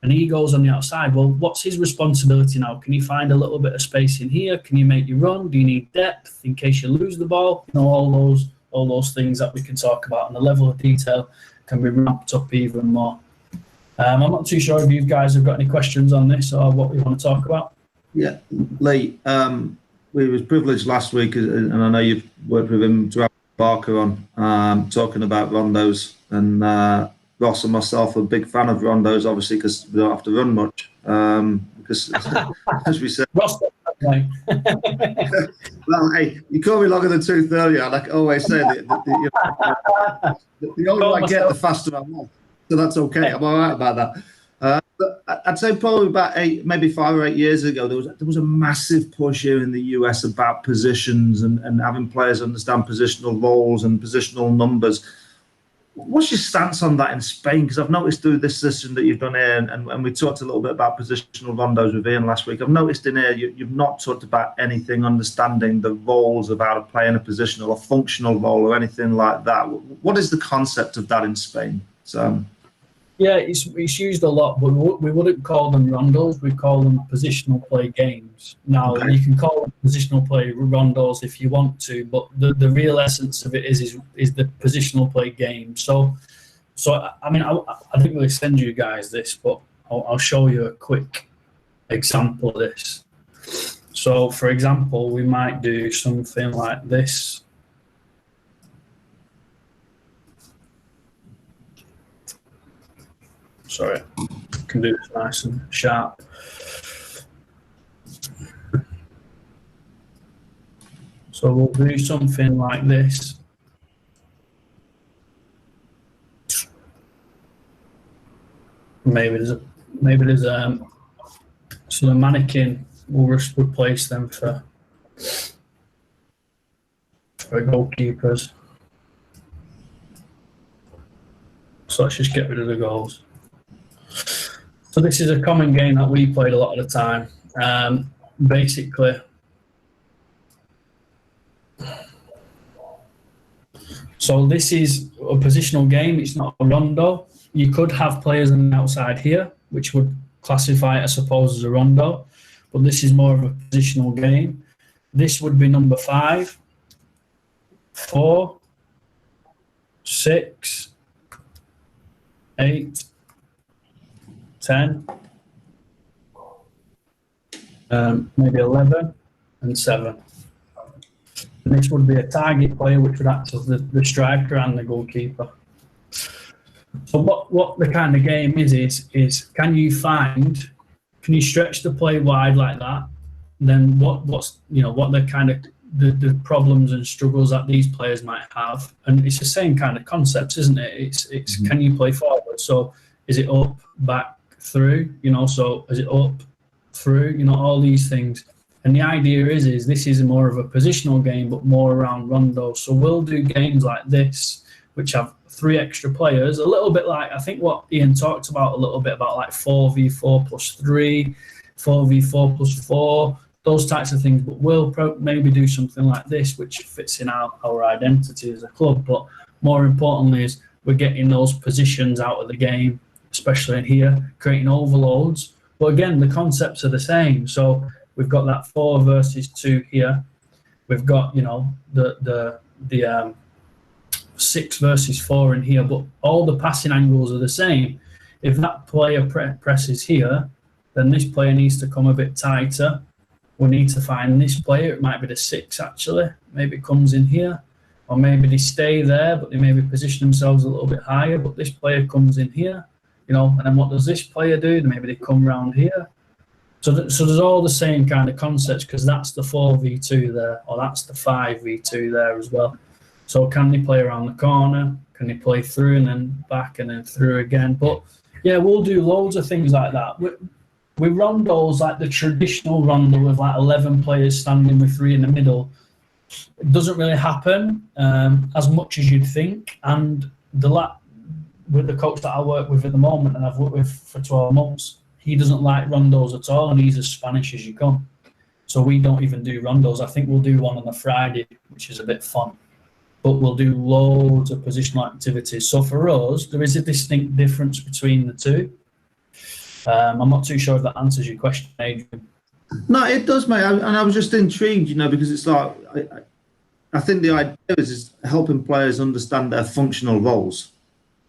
and he goes on the outside? Well, what's his responsibility now? Can you find a little bit of space in here? Can you make your run? Do you need depth in case you lose the ball? You know, all those things that we can talk about, and the level of detail can be ramped up even more. I'm not too sure if you guys have got any questions on this or what we want to talk about. Yeah, Lee, we was privileged last week, and I know you've worked with him, to have Barker on, talking about rondos, and Ross and myself are a big fan of rondos, obviously, because we don't have to run much. Because, as we said, Ross, okay. well, hey, you call me longer than 2:30. I like always say the older I get, the faster I walk. So that's okay. I'm all right about that. But I'd say probably about maybe 5 or 8 years ago, there was a massive push here in the US about positions and having players understand positional roles and positional numbers. What's your stance on that in Spain? Because I've noticed through this session that you've done here, and we talked a little bit about positional rondos with Ian last week. I've noticed in here you've not talked about anything understanding the roles of how to play in a positional or functional role or anything like that. What is the concept of that in Spain? So, yeah, it's used a lot, but we wouldn't call them rondos. We call them positional play games. Now, okay, you can call them positional play rondos if you want to, but the real essence of it is the positional play game. So I mean, I didn't really send you guys this, but I'll show you a quick example of this. So, for example, we might do something like this. Sorry, I can do this nice and sharp. So we'll do something like this. Maybe there's so the mannequin will replace them for goalkeepers. So let's just get rid of the goals. So this is a common game that we played a lot of the time. Basically, so this is a positional game. It's not a rondo. You could have players on the outside here, which would classify it, I suppose, as a rondo. But this is more of a positional game. This would be number 5, 4, 6, 8, 10, maybe 11, and 7. And this would be a target player, which would act as the striker and the goalkeeper. So what the kind of game is can you stretch the play wide like that? Then what the kind of the problems and struggles that these players might have, and it's the same kind of concepts, isn't it? It's can you play forward? So is it up, back, through? So is it up, through? All these things. And the idea is this is more of a positional game, but more around rondo. So we'll do games like this, which have 3 extra players, a little bit like I think what Ian talked about a little bit about like 4v4 plus 3, 4v4 plus 4, those types of things. But we'll maybe do something like this, which fits in our identity as a club. But more importantly is we're getting those positions out of the game, especially in here, creating overloads. But again, the concepts are the same. So we've got that 4 versus 2 here. We've got, you know, the 6 versus 4 in here, but all the passing angles are the same. If that player presses here, then this player needs to come a bit tighter. We need to find this player. It might be the 6 actually. Maybe it comes in here, or maybe they stay there, but they maybe position themselves a little bit higher. But this player comes in here, you know, and then what does this player do? Maybe they come around here. So there's all the same kind of concepts, because that's the 4v2 there, or that's the 5v2 there as well. So can they play around the corner? Can they play through and then back and then through again? But yeah, we'll do loads of things like that. We rondos, like the traditional rondo with like 11 players standing with 3 in the middle. It doesn't really happen as much as you'd think. And with the coach that I work with at the moment, and I've worked with for 12 months, he doesn't like rondos at all, and he's as Spanish as you come. So we don't even do rondos. I think we'll do one on a Friday, which is a bit fun. But we'll do loads of positional activities. So for us, there is a distinct difference between the two. I'm not too sure if that answers your question, Adrian. No, it does, mate. And I was just intrigued, you know, because it's like, I think the idea is helping players understand their functional roles.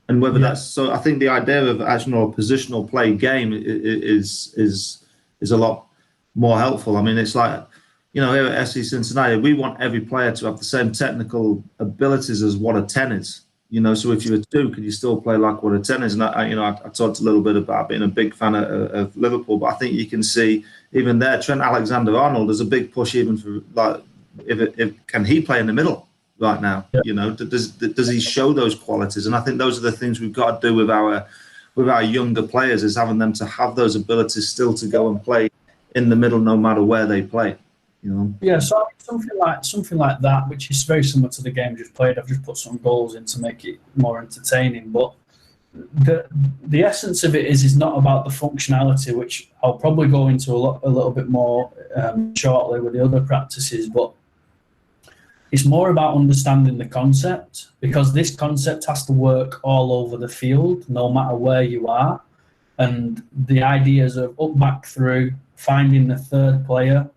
And whether that's, so I think the idea of actual positional play game is a lot more helpful. I mean, it's like, you know, here at SC Cincinnati, we want every player to have the same technical abilities as what a 10 is. You know, so if you're a 2, could you still play like what a 10 is? And I talked a little bit about being a big fan of Liverpool, but I think you can see even there, Trent Alexander-Arnold, there's a big push even for like, can he play in the middle right now? Yeah. You know, does he show those qualities? And I think those are the things we've got to do with our younger players, is having them to have those abilities still to go and play in the middle, no matter where they play. You know? Yeah, so something like that, which is very similar to the game we just played. I've just put some goals in to make it more entertaining. But the essence of it is not about the functionality, which I'll probably go into a little bit more shortly with the other practices. But it's more about understanding the concept, because this concept has to work all over the field, no matter where you are. And the ideas of up, back, through, finding the 3rd player,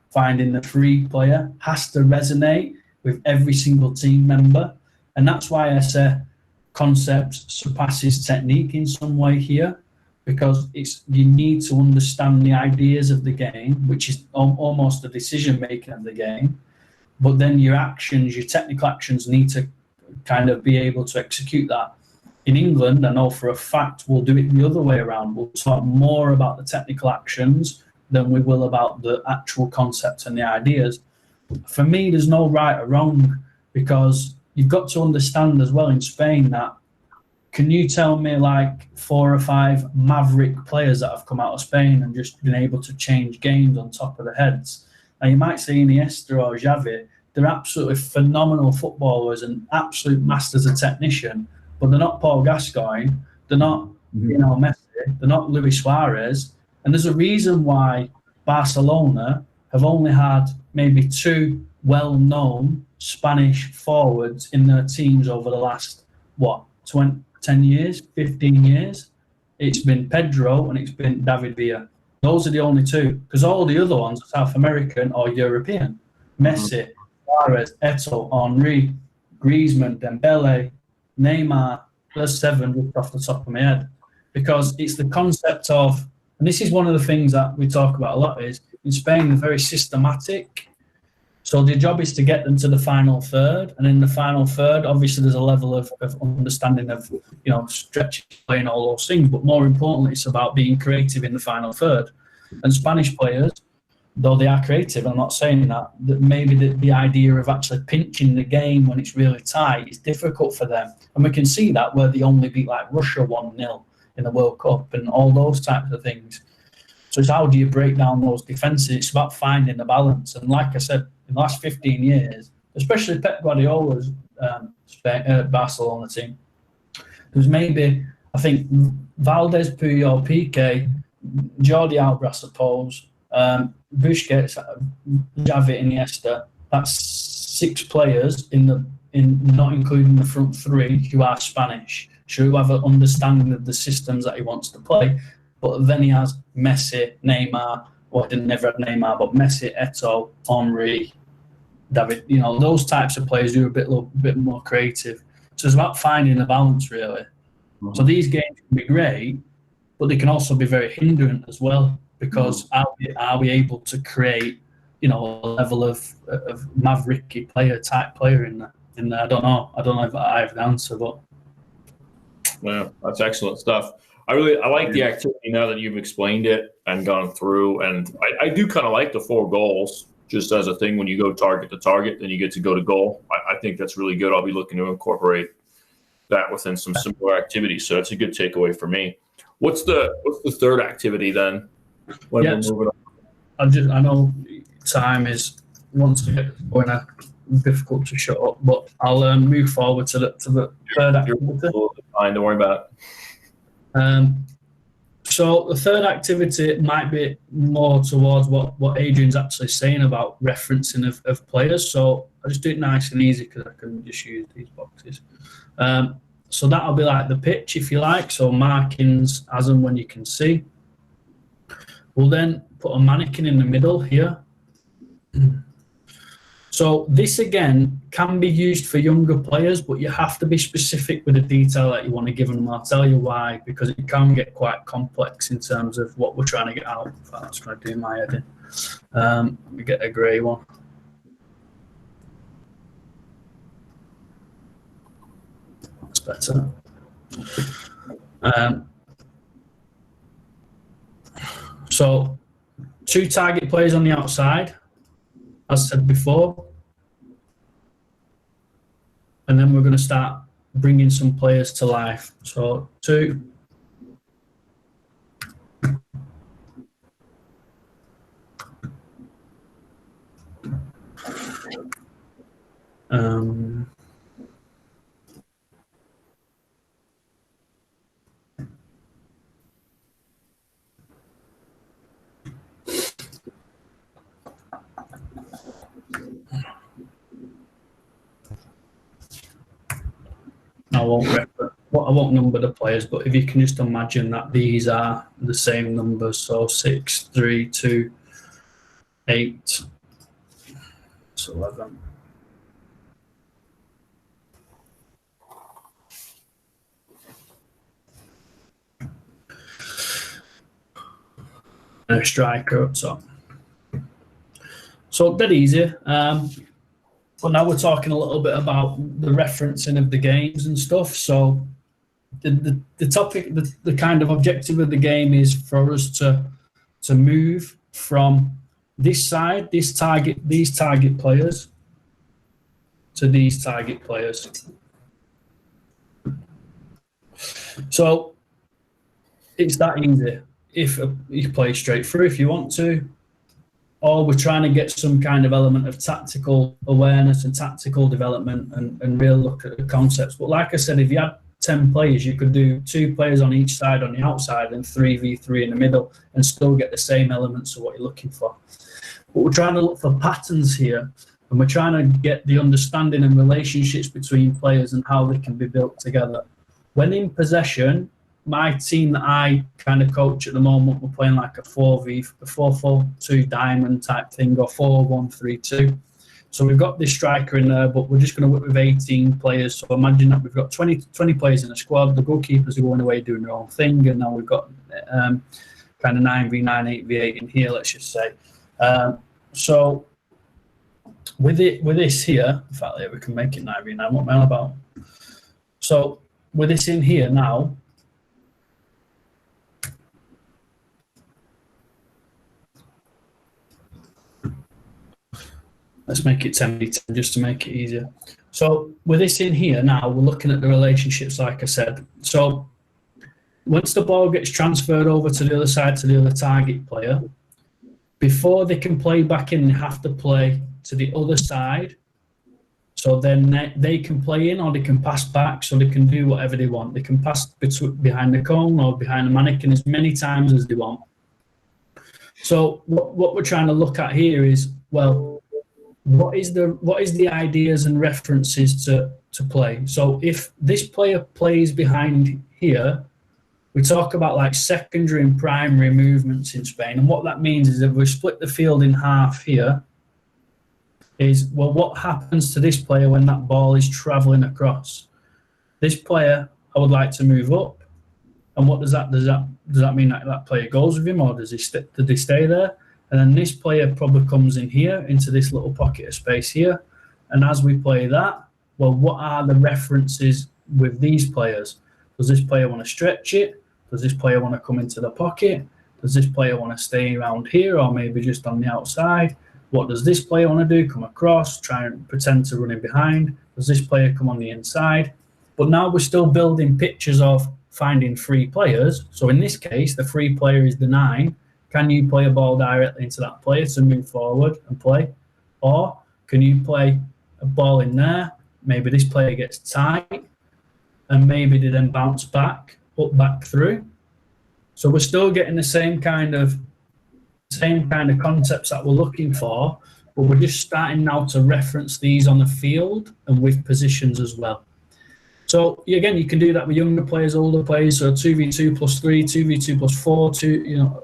finding the 3 player has to resonate with every single team member. And that's why I say concept surpasses technique in some way here, because you need to understand the ideas of the game, which is almost the decision making of the game. But then your actions, your technical actions, need to kind of be able to execute that. In England, I know for a fact we'll do it the other way around. We'll talk more about the technical actions than we will about the actual concept and the ideas. For me, there's no right or wrong, because you've got to understand as well in Spain that, can you tell me like 4 or 5 maverick players that have come out of Spain and just been able to change games on top of their heads? Now you might say Iniesta or Xavi, they're absolutely phenomenal footballers and absolute masters of technician, but they're not Paul Gascoigne, they're not Messi, they're not Luis Suarez. And there's a reason why Barcelona have only had maybe 2 well-known Spanish forwards in their teams over the last, 10 years, 15 years? It's been Pedro and it's been David Villa. Those are the only 2, because all the other ones are South American or European. Messi, Suarez, Eto'o, Henry, Griezmann, Dembele, Neymar, there's 7 just off the top of my head. Because it's the concept of, and this is one of the things that we talk about a lot, is in Spain they're very systematic. So the job is to get them to the final third, and in the final third, obviously there's a level of understanding of, stretching, playing all those things. But more importantly, it's about being creative in the final third. And Spanish players, though they are creative, I'm not saying that maybe the idea of actually pinching the game when it's really tight is difficult for them. And we can see that where they only beat like Russia 1-0 in the World Cup and all those types of things. So it's how do you break down those defences? It's about finding the balance. And like I said, in the last 15 years, especially Pep Guardiola's Barcelona team. There's maybe, I think, Valdez, Puyol, Piqué, Jordi Alba, I suppose, Busquets, Xavi, Iniesta. That's 6 players in not including the front 3 who are Spanish, who have an understanding of the systems that he wants to play. But then he has Messi, Neymar. Well, he never had Neymar, but Messi, Eto'o, Henry, David. You know, those types of players who are a bit more creative. So it's about finding a balance, really. Mm-hmm. So these games can be great, but they can also be very hindrant as well, because are we able to create, you know, a level of mavericky type player in there? I don't know if I have the answer, but yeah, that's excellent stuff. I like the activity now that you've explained it and gone through, and I do kind of like the 4 goals just as a thing. When you go target to target, then you get to go to goal. I think that's really good. I'll be looking to incorporate that within some similar activities. So that's a good takeaway for me. What's the third activity then? When we're moving on? I know time is once again difficult to shut up, but I'll move forward to the third activity. Fine, don't worry about it. So the third activity might be more towards what Adrian's actually saying about referencing of players. So I'll just do it nice and easy because I can just use these boxes. So that'll be like the pitch, if you like. So markings as and when you can see. We'll then put a mannequin in the middle here. So this again can be used for younger players, but you have to be specific with the detail that you want to give them. I'll tell you why, because it can get quite complex in terms of what we're trying to get out. In fact, that's going to do my head in. Let me get a grey one. That's better. So 2 target players on the outside, as said before, and then we're going to start bringing some players to life. So 2. I won't number the players, but if you can just imagine that these are the same numbers, so 6, 3, 2, 8, it's 11. And a striker up top. So dead easy. But now we're talking a little bit about the referencing of the games and stuff. So the topic, the kind of objective of the game is for us to move from this side, these target players, to these target players. So it's that easy. If you play straight through, if you want to, or we're trying to get some kind of element of tactical awareness and tactical development and really look at the concepts. But like I said, if you had 10 players, you could do 2 players on each side on the outside and 3v3 in the middle and still get the same elements of what you're looking for. But we're trying to look for patterns here, and we're trying to get the understanding and relationships between players and how they can be built together. When in possession, my team that I kind of coach at the moment, we're playing like a 4-4-2 diamond type thing, or 4-1-3-2. So we've got this striker in there, but we're just going to work with 18 players. So imagine that we've got 20 players in the squad. The goalkeepers are going away doing their own thing, and now we've got kind of 9v9, 8v8 in here, let's just say. So with this here, in fact, we can make it 9v9. What am I on about? So with this in here now, let's make it 10v10 just to make it easier. So with this in here now, we're looking at the relationships, like I said. So once the ball gets transferred over to the other side, to the other target player, before they can play back in, they have to play to the other side So then they can play in or they can pass back, so they can do whatever they want. They can pass behind the cone or behind the mannequin as many times as they want. So what we're trying to look at here is, well, what is the ideas and references to play? So if this player plays behind here, we talk about like secondary and primary movements in Spain. And what that means is if we split the field in half here, is, well, what happens to this player when that ball is traveling across? This player, I would like to move up. And what does that mean that player goes with him, or does they stay there? And then this player probably comes in here into this little pocket of space here. And as we play that, well, what are the references with these players? Does this player want to stretch it? Does this player want to come into the pocket? Does this player want to stay around here or maybe just on the outside? What does this player want to do? Come across, try and pretend to run in behind. Does this player come on the inside? But now we're still building pictures of finding free players. So in this case, the free player is the 9. Can you play a ball directly into that player to move forward and play? Or can you play a ball in there? Maybe this player gets tight and maybe they then bounce back through. So we're still getting the same kind of concepts that we're looking for, but we're just starting now to reference these on the field and with positions as well. So again, you can do that with younger players, older players. So 2v2 plus 3, 2v2 plus 4,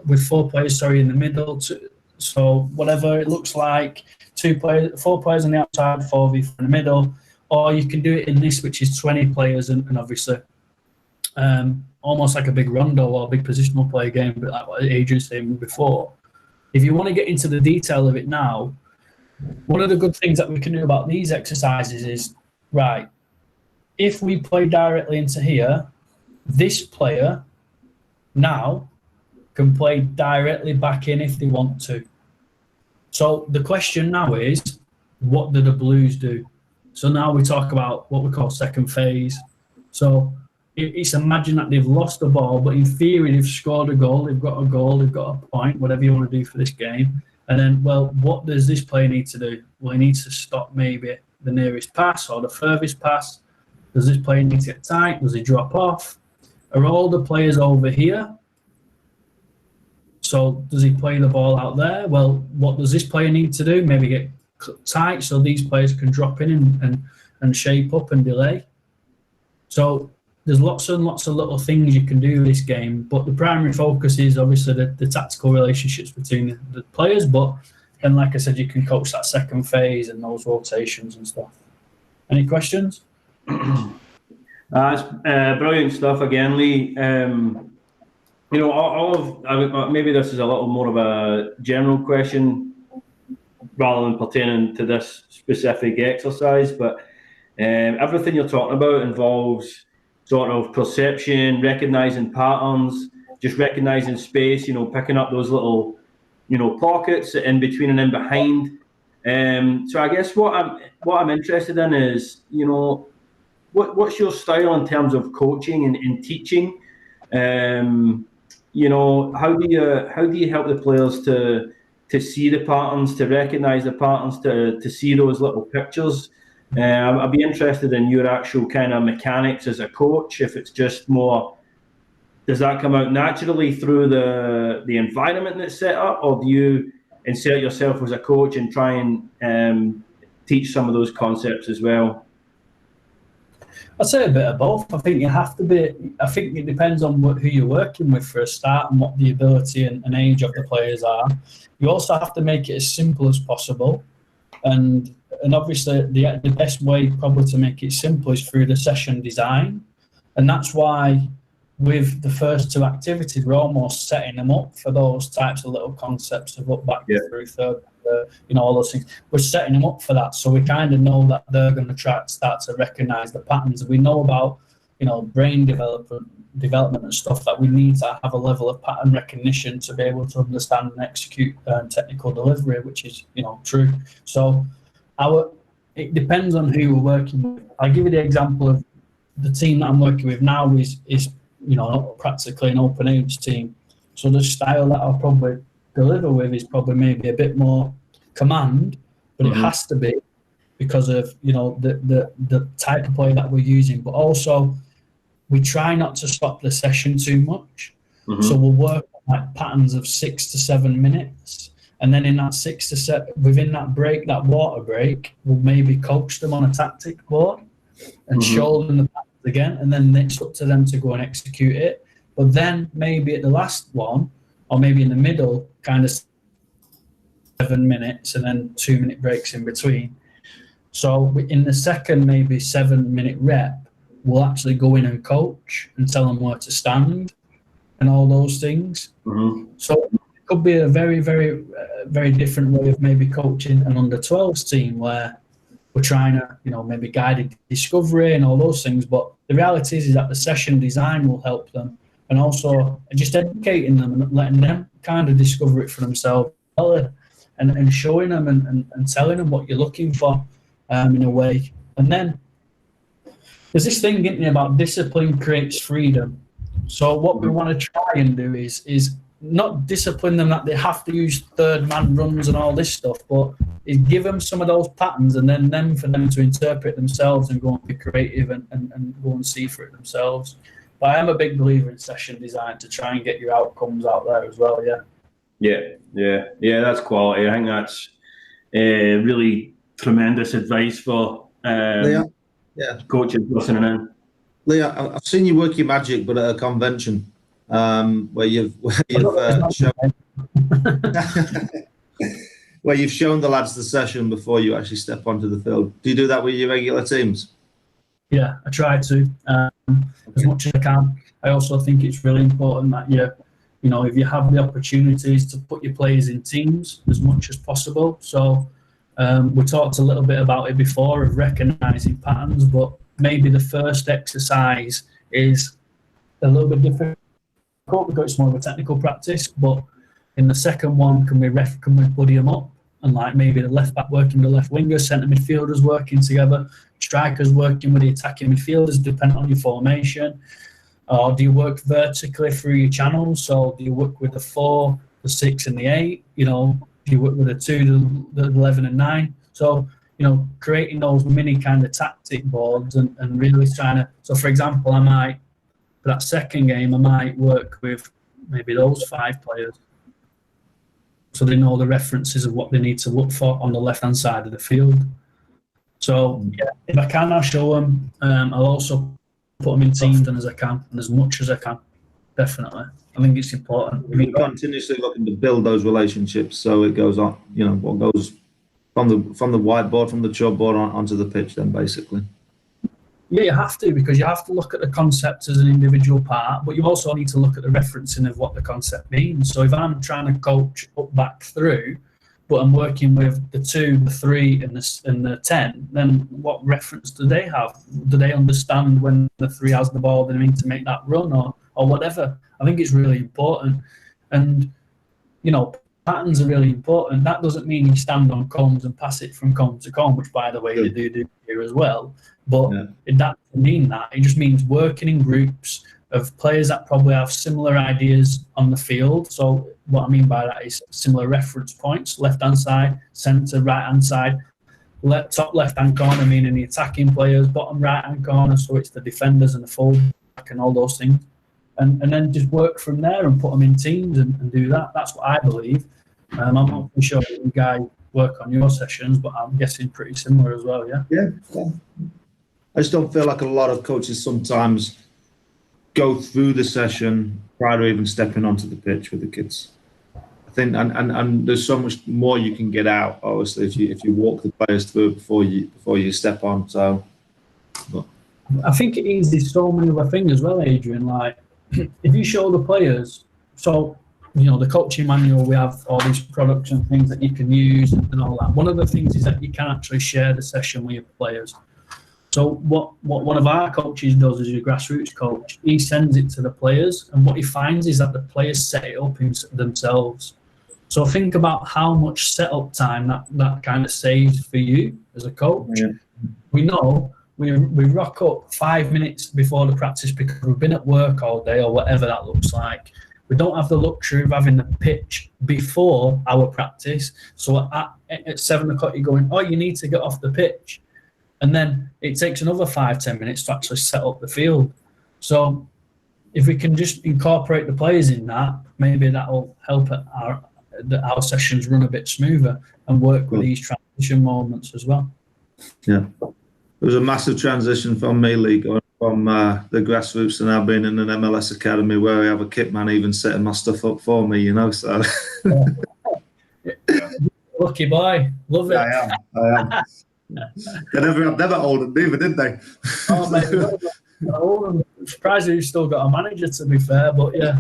with 4 players, in the middle. So whatever it looks like, 4 players on the outside, 4v4 in the middle. Or you can do it in this, which is 20 players, and obviously almost like a big rondo or a big positional play game, but like what Adrian was saying before. If you want to get into the detail of it now, one of the good things that we can do about these exercises is, right, if we play directly into here, this player now can play directly back in if they want to. So the question now is, what do the Blues do? So now we talk about what we call second phase. So it's imagine that they've lost the ball, but in theory they've scored a goal, they've got a point, whatever you want to do for this game. And then, well, what does this player need to do? Well, he needs to stop maybe the nearest pass or the furthest pass. Does this player need to get tight? Does he drop off? Are all the players over here? So does he play the ball out there? Well, what does this player need to do? Maybe get tight so these players can drop in and shape up and delay. So there's lots and lots of little things you can do in this game, but the primary focus is obviously the tactical relationships between the players. But then, like I said, you can coach that second phase and those rotations and stuff. Any questions? That's brilliant stuff again, Lee. Maybe this is a little more of a general question rather than pertaining to this specific exercise, but everything you're talking about involves sort of perception, recognizing patterns, just recognizing space, picking up those little, pockets in between and in behind. So I guess what I'm interested in is, what's your style in terms of coaching and teaching? How do you help the players to see the patterns, to recognize the patterns, to see those little pictures? I'd be interested in your actual kind of mechanics as a coach. If it's just more, does that come out naturally through the environment that's set up, or do you insert yourself as a coach and try and teach some of those concepts as well? I'd say a bit of both. I think you have to be. I think it depends on who you're working with for a start and what the ability and age of the players are. You also have to make it as simple as possible, and obviously the best way probably to make it simple is through the session design, and that's why with the first 2 activities we're almost setting them up for those types of little concepts of up, back, through, third. All those things. We're setting them up for that, so we kind of know that they're going to start to recognise the patterns. We know about, brain development and stuff, that we need to have a level of pattern recognition to be able to understand and execute technical delivery, which is, true. So it depends on who we're working with. I'll give you the example of the team that I'm working with now is practically an open age team. So the style that I'll probably deliver with is probably maybe a bit more command, but it has to be because of, you know, the type of play that we're using, but also we try not to stop the session too much. So we'll work on like patterns of 6 to 7 minutes, and then in that 6 to 7, within that break, that water break, we'll maybe coach them on a tactic board and show them the patterns again, and then it's up to them to go and execute it. But then maybe at the last one, or maybe in the middle, kind of 7 minutes and then 2-minute breaks in between. So in the second maybe 7-minute rep, we'll actually go in and coach and tell them where to stand and all those things. So it could be a very, very, very different way of maybe coaching an under-12s team where we're trying to, you know, maybe guided discovery and all those things. But the reality is that the session design will help them, and also just educating them and letting them kind of discover it for themselves, and showing them and telling them what you're looking for in a way. And then there's this thing getting about discipline creates freedom. So what we want to try and do is not discipline them that they have to use third man runs and all this stuff, but is give them some of those patterns, and then for them to interpret themselves and go and be creative and go and see for it themselves. But I am a big believer in session design to try and get your outcomes out there as well. Yeah, that's quality. I think that's really tremendous advice for coaches listening in. Leah, I've seen you work your magic, but at a convention where you've shown where you've shown the lads the session before you actually step onto the field. Do you do that with your regular teams? Yeah, I try to as much as I can. I also think it's really important that you know, if you have the opportunities to put your players in teams as much as possible. So we talked a little bit about it before of recognising patterns, but maybe the first exercise is a little bit different because it's more of a technical practice. But in the second one, can we buddy them up? And like maybe the left back working with the left winger, centre midfielders working together, strikers working with the attacking midfielders, depending on your formation. Or do you work vertically through your channels? So do you work with the 4, the 6, and the 8? You know, do you work with the 2, the 11, and 9? So, you know, creating those mini kind of tactic boards and really trying to. So, for example, I might, for that second game, I might work with maybe those 5 players, so they know the references of what they need to look for on the left-hand side of the field. So, yeah, if I can, I'll show them. I'll also put them in teams and as I can, and as much as I can. Definitely, I think it's important. We're continuously looking to build those relationships, so it goes on. You know, what goes from the whiteboard, from the chalkboard onto the pitch, then basically. Yeah, you have to, because you have to look at the concept as an individual part, but you also need to look at the referencing of what the concept means. So if I'm trying to coach up back through, but I'm working with the 2, the 3, and the 10, then what reference do they have? Do they understand when the 3 has the ball, they mean to make that run or whatever? I think it's really important. And, you know, patterns are really important. That doesn't mean you stand on cones and pass it from cone to cone, which, by the way, they do here as well. But it doesn't mean that. It just means working in groups of players that probably have similar ideas on the field. So what I mean by that is similar reference points, left-hand side, centre, right-hand side, top left-hand corner, meaning the attacking players, bottom right-hand corner, so it's the defenders and the full-back and all those things. And then just work from there and put them in teams and do that. That's what I believe. I'm not sure that you guys work on your sessions, but I'm guessing pretty similar as well, Yeah. I just don't feel like a lot of coaches sometimes go through the session prior to even stepping onto the pitch with the kids. I think, and there's so much more you can get out, obviously, if you walk the players through before you step on. So, but. I think it eases so many other things as well, Adrian. Like, if you show the players, so, you know, the coaching manual, we have all these products and things that you can use and all that. One of the things is that you can actually share the session with your players. So what one of our coaches does as your grassroots coach, he sends it to the players, and what he finds is that the players set it up themselves. So think about how much setup time that kind of saves for you as a coach. Yeah. We know we rock up 5 minutes before the practice because we've been at work all day or whatever that looks like. We don't have the luxury of having the pitch before our practice. So at at 7 o'clock you're going, oh, you need to get off the pitch. And then it takes another 5-10 minutes to actually set up the field. So if we can just incorporate the players in that, maybe that'll help our sessions run a bit smoother and work with these transition moments as well. Yeah. It was a massive transition from me, Lee, going from the grassroots to now being in an MLS academy where I have a kit man even setting my stuff up for me, you know. So lucky boy, love it. I am. They never ordered neither, did they? Oh, mate, I'm surprised you've still got a manager, to be fair, but yeah.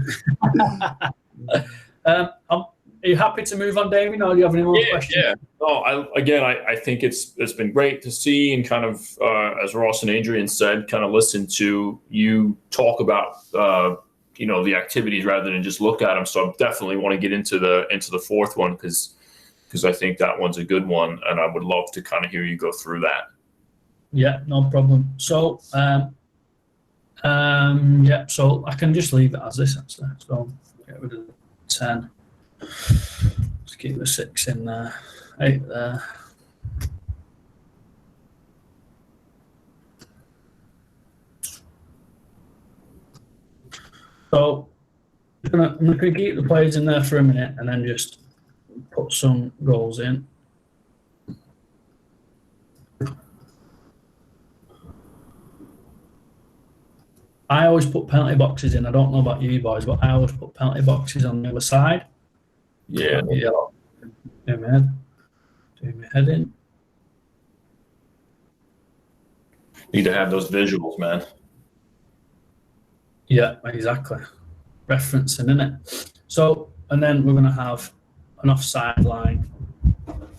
Are you happy to move on, Damien, or do you have any more questions? Yeah. No, I think it's been great to see and kind of, as Ross and Adrian said, kind of listen to you talk about, the activities rather than just look at them. So I definitely want to get into the fourth one because I think that one's a good one, and I would love to kind of hear you go through that. Yeah, no problem. So, so I can just leave it as this, actually. So get rid of the 10. Let's keep the 6 in there, 8 there. So I'm going to keep the players in there for a minute and then just put some goals in. I always put penalty boxes in. I don't know about you boys, but I always put penalty boxes on the other side. Yeah. Do my head in. Need to have those visuals, man. Yeah, exactly. Referencing, innit? So, and then we're going to have an offside line. I'm going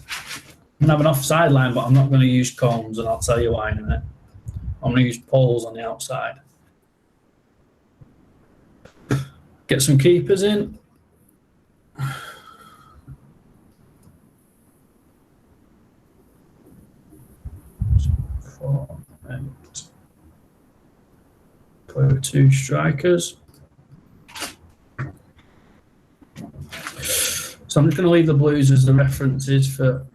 to have an offside line, but I'm not going to use cones, and I'll tell you why in a minute. I'm going to use poles on the outside. Get some keepers in. 4, 8. Play with 2 strikers. So I'm just going to leave the blues as the references for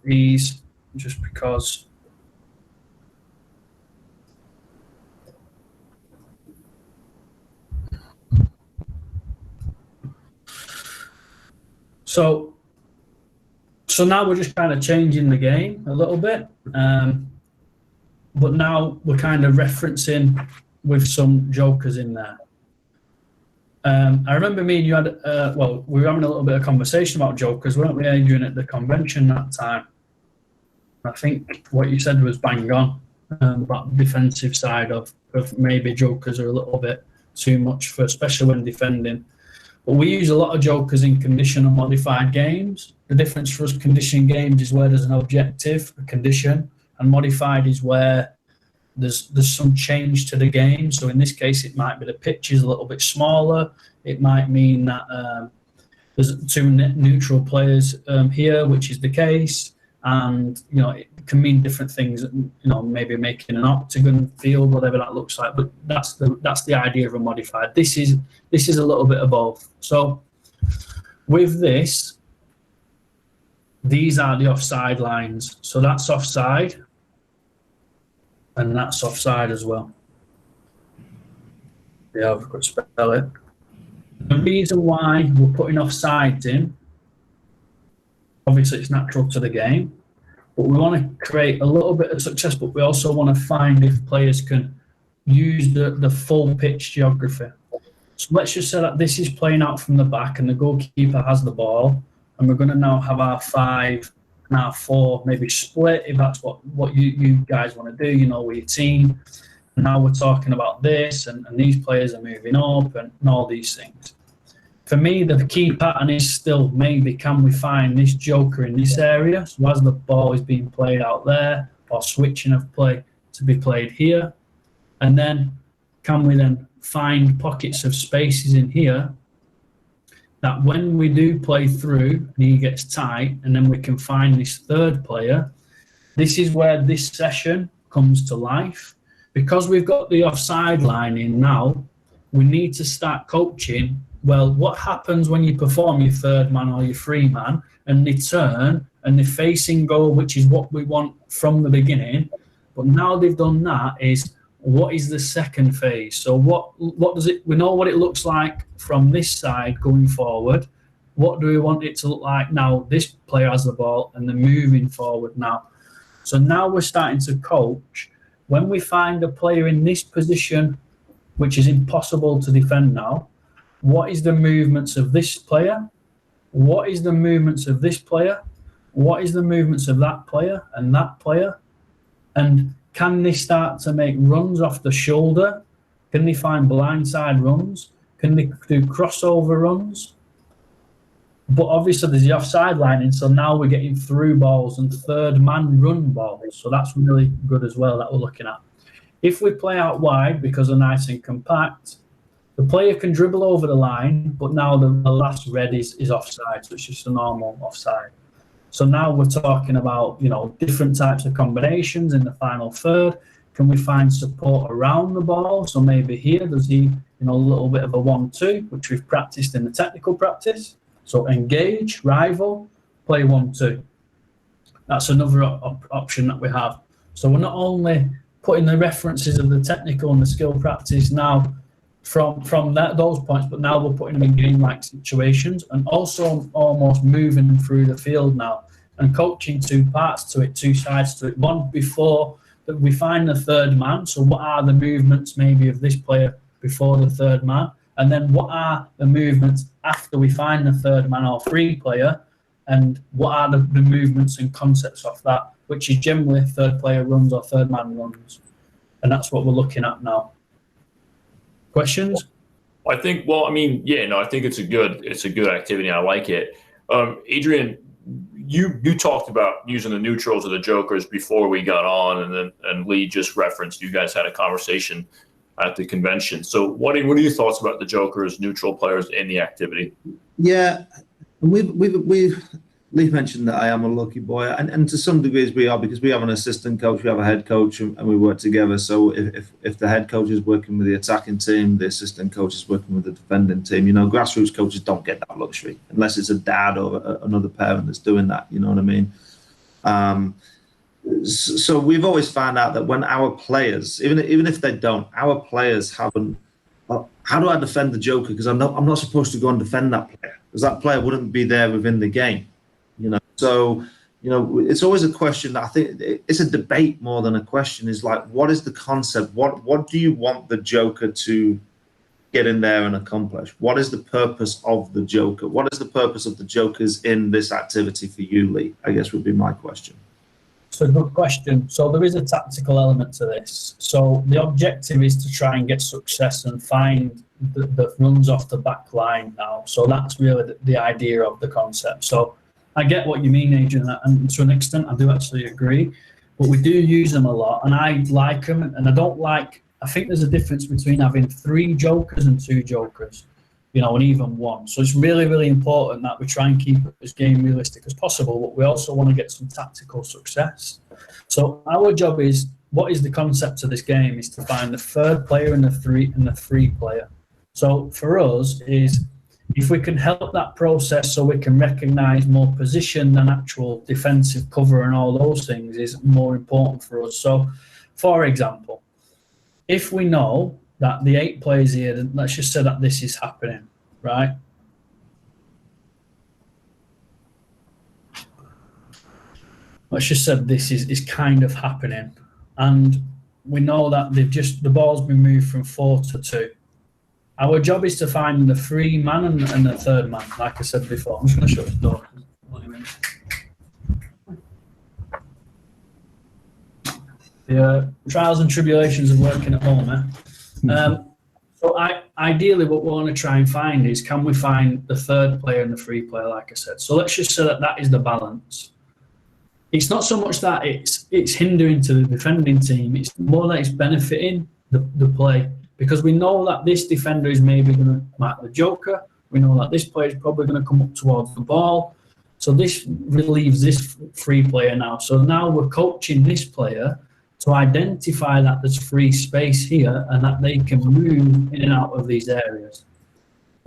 ease, just because. So now we're just kind of changing the game a little bit, but now we're kind of referencing with some jokers in there. I remember me and you had, we were having a little bit of conversation about jokers, weren't we, Adrian, at the convention that time? I think what you said was bang on, that defensive side of maybe jokers are a little bit too much for, especially when defending. But we use a lot of jokers in condition and modified games. The difference for us, condition games is where there's an objective, a condition, and modified is where there's some change to the game. So in this case, it might be the pitch is a little bit smaller. It might mean that there's 2 neutral players here, which is the case. And, it can mean different things, maybe making an octagon field, whatever that looks like. But that's the idea of a modified. This is a little bit of both. So with this, these are the offside lines. So that's offside, and that's offside as well. Yeah, I've got to spell it. The reason why we're putting offsides in, obviously it's natural to the game, but we want to create a little bit of success, but we also want to find if players can use the full pitch geography. So let's just say that this is playing out from the back and the goalkeeper has the ball, and we're going to now have our 5 and our 4 maybe split if that's what you guys want to do, with your team. And now we're talking about this, and these players are moving up and all these things. For me, the key pattern is still maybe can we find this joker in this area? So as the ball is being played out there, or switching of play to be played here, and then can we then find pockets of spaces in here that when we do play through and he gets tight, and then we can find this third player. This is where this session comes to life. Because we've got the offside line in now, we need to start coaching. Well, what happens when you perform your 3rd man or your 3 man and they turn and they're facing goal, which is what we want from the beginning. But now they've done that, is what is the second phase? So what does it? We know what it looks like from this side going forward. What do we want it to look like now? This player has the ball and they're moving forward now. So now we're starting to coach. When we find a player in this position, which is impossible to defend now, what is the movements of this player? What is the movements of this player? What is the movements of that player and that player? And can they start to make runs off the shoulder? Can they find blindside runs? Can they do crossover runs? But obviously there's the offside lining, so now we're getting through balls and third man run balls. So that's really good as well that we're looking at. If we play out wide because they're nice and compact, the player can dribble over the line, but now the last red is offside, so it's just a normal offside. So now we're talking about, different types of combinations in the final third. Can we find support around the ball? So maybe here there's a little bit of a 1-2, which we've practiced in the technical practice. So engage, rival, play 1-2. That's another option that we have. So we're not only putting the references of the technical and the skill practice now from those points, but now we're putting them in game-like situations and also almost moving through the field now and coaching two parts to it, two sides to it. One before that we find the third man. So what are the movements maybe of this player before the third man? And then what are the movements after we find the third man or free player? And what are the movements and concepts of that, which is generally third player runs or third man runs. And that's what we're looking at now. Questions? I think it's a good activity. I like it. Adrian, you talked about using the neutrals or the jokers before we got on, and Lee just referenced you guys had a conversation at the convention. So what are your thoughts about the jokers, neutral players in the activity? Yeah, Lee mentioned that I am a lucky boy, and to some degrees we are, because we have an assistant coach, we have a head coach, and we work together. So if the head coach is working with the attacking team, the assistant coach is working with the defending team. Grassroots coaches don't get that luxury unless it's a dad or another parent that's doing that. You know what I mean? So we've always found out that when our players, even if they don't, our players haven't. How do I defend the joker? Because I'm not supposed to go and defend that player, because that player wouldn't be there within the game. So it's always a question that I think it's a debate more than a question. Is like, what is the concept? What do you want the joker to get in there and accomplish? What is the purpose of the joker? What is the purpose of the jokers in this activity for you, Lee? I guess would be my question. It's a good question. So there is a tactical element to this. So the objective is to try and get success and find the runs off the back line now. So that's really the idea of the concept. So I get what you mean, Adrian, and to an extent I do actually agree. But we do use them a lot, and I like them, and I think there's a difference between having 3 jokers and 2 jokers, and even 1. So it's really, really important that we try and keep it as game realistic as possible, but we also want to get some tactical success. So our job is, what is the concept of this game, is to find the third player and the free player. So for us is, if we can help that process so we can recognise more position than actual defensive cover and all those things is more important for us. So, for example, if we know that the 8 players here, let's just say that this is happening, right? Let's just say this is kind of happening. And we know that the ball's been moved from 4 to 2. Our job is to find the free man and the third man, like I said before. I'm just going to shut the door. The trials and tribulations of working at home. So ideally what we want to try and find is, can we find the third player and the free player, like I said. So let's just say that is the balance. It's not so much that it's hindering to the defending team, it's more that it's benefiting the play. Because we know that this defender is maybe going to mark the joker. We know that this player is probably going to come up towards the ball. So this relieves this free player now. So now we're coaching this player to identify that there's free space here and that they can move in and out of these areas.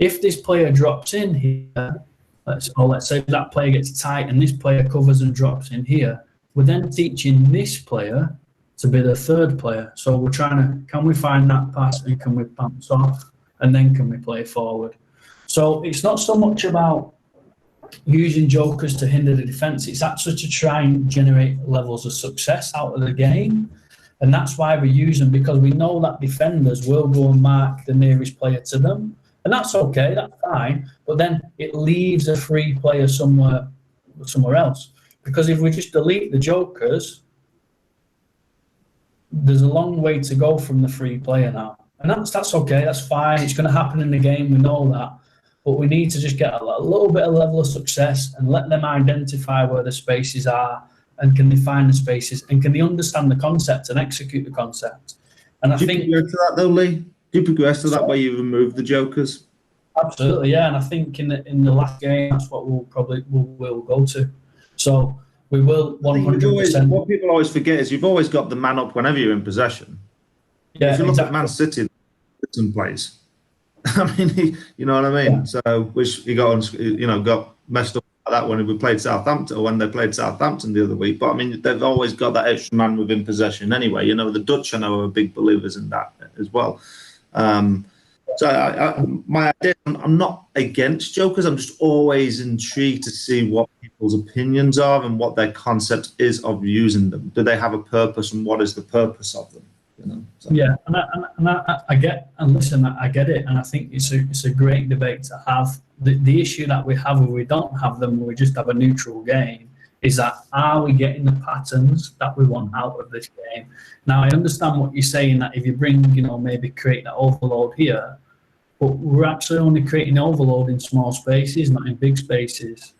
If this player drops in here, let's say that player gets tight and this player covers and drops in here. We're then teaching this player to be the third player. So we're trying to, can we find that pass and can we bounce off and then can we play forward? So it's not so much about using jokers to hinder the defence, it's actually to try and generate levels of success out of the game. And that's why we use them, because we know that defenders will go and mark the nearest player to them. And that's okay, that's fine. But then it leaves a free player somewhere else. Because if we just delete the jokers, there's a long way to go from the free player now. And that's okay, that's fine. It's going to happen in the game, we know that. But we need to just get a little bit of level of success and let them identify where the spaces are, and can they find the spaces, and can they understand the concept and execute the concept. And I think... Do you progress to that though, Lee? Do you progress to that where you remove the jokers? Absolutely, yeah. And I think in the last game, that's what we'll go to. So we will 100%. What people always forget is you've always got the man up whenever you're in possession. Yeah, if you look exactly. at Man City, some plays. I mean, you know what I mean. Yeah. So which he got messed up like that when we played Southampton, or when they played Southampton the other week. But I mean, they've always got that extra man within possession anyway. You know, the Dutch I know are big believers in that as well. So my idea, I'm not against jokers. I'm just always intrigued to see what people's opinions are and what their concept is of using them. Do they have a purpose, and what is the purpose of them? You know, so. Yeah, and I get, and listen, I get it, and I think it's a great debate to have. The issue that we have when we don't have them, when we just have a neutral game, is that are we getting the patterns that we want out of this game? Now, I understand what you're saying, that if you bring, maybe create that overload here, but we're actually only creating overload in small spaces, not in big spaces.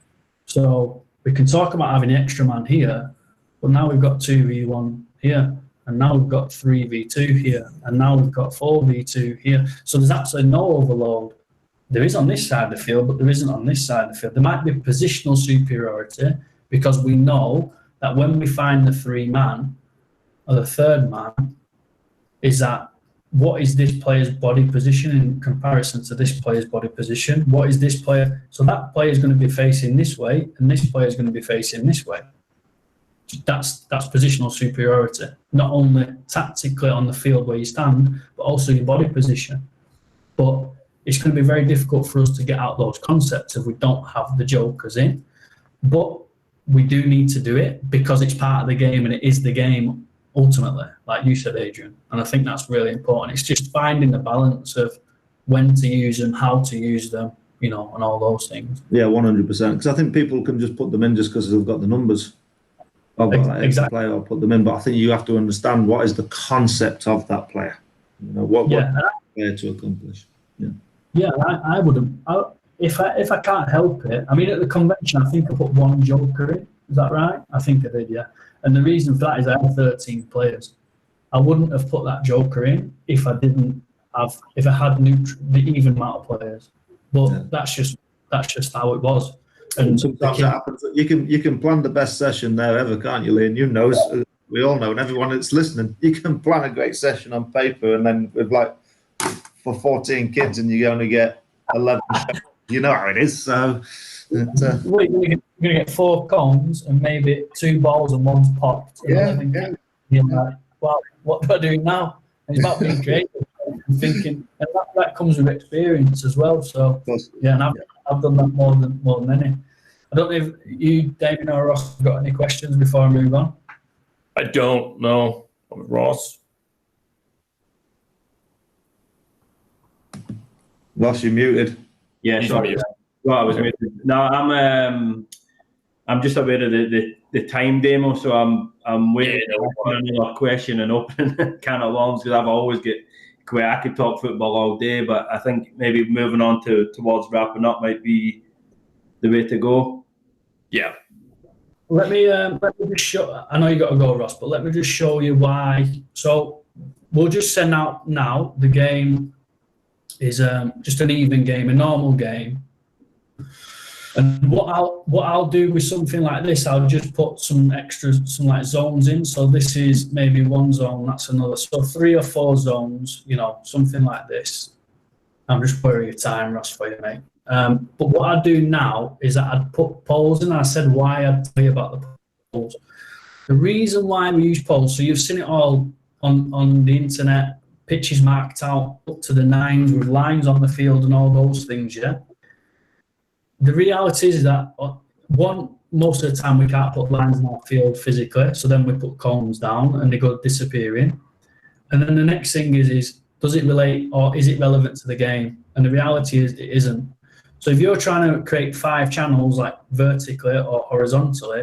So we can talk about having an extra man here, but now we've got 2v1 here. And now we've got 3v2 here, and now we've got 4v2 here. So there's actually no overload. There is on this side of the field, but there isn't on this side of the field. There might be positional superiority, because we know that when we find the 3-man or the 3rd man, is that what is this player's body position in comparison to this player's body position? What is this player? So that player is going to be facing this way, and this player is going to be facing this way. That's positional superiority, not only tactically on the field where you stand, but also your body position. But it's going to be very difficult for us to get out those concepts if we don't have the jokers in. But we do need to do it, because it's part of the game, and it is the game ultimately, like you said, Adrian. And I think that's really important. It's just finding the balance of when to use them, how to use them, and all those things. Yeah, 100%. Because I think people can just put them in just because they've got the numbers. Exactly. Player, I'll put them in, but I think you have to understand what is the concept of that player. What player to accomplish. Yeah, I wouldn't. If I can't help it, I mean, at the convention, I think I put 1 joker in. Is that right? I think I did, yeah. And the reason for that is I had 13 players. I wouldn't have put that joker in if I had the even amount of players. But that's just how it was. And sometimes that happens. You can plan the best session there ever, can't you, Lee? And we all know, and everyone that's listening, you can plan a great session on paper, and then with for 14 kids, and you only get 11. You know how it is. So you're going to get 4 cones and maybe 2 balls and 1's popped. Yeah. You're like, well, what do I do now? And it's about being creative and thinking, and that comes with experience as well. So yeah, and I've done that more than any. I don't know if you, Damien or Ross, have got any questions before I move on. I don't know, Ross. Ross, you're muted. Yeah, sorry. Well, I was muted. No, I'm just aware of the time demo, so I'm waiting for another question and opening a can of worms, because I've always get. I could talk football all day, but I think maybe moving on towards wrapping up might be the way to go. Yeah. Let me just show. I know you got to go, Ross, but let me just show you why. So we'll just send out now. The game is just an even game, a normal game. And what I'll do with something like this, I'll just put some zones in. So this is maybe 1 zone, that's another. So 3 or 4 zones, something like this. I'm just putting your time, Ross, for you, mate. But what I do now is that I'd put polls in. I said why I'd tell you about the polls. The reason why we use polls, so you've seen it all on the internet, pitches marked out up to the nines with lines on the field and all those things, yeah? The reality is that, one, most of the time we can't put lines in our field physically, so then we put cones down and they go disappearing. And then the next thing is does it relate or is it relevant to the game? And the reality is it isn't. So if you're trying to create 5 channels like vertically or horizontally,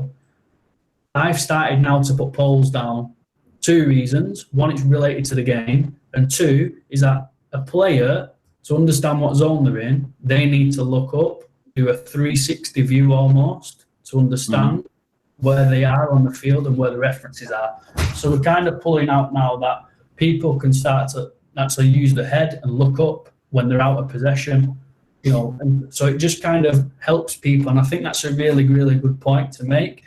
I've started now to put polls down. 2 reasons. One, it's related to the game. And 2, is that a player, to understand what zone they're in, they need to look up, do a 360 view almost to understand where they are on the field and where the references are. So we're kind of pulling out now that people can start to actually use the head and look up when they're out of possession. You know, and so it just kind of helps people. And I think that's a really, really good point to make.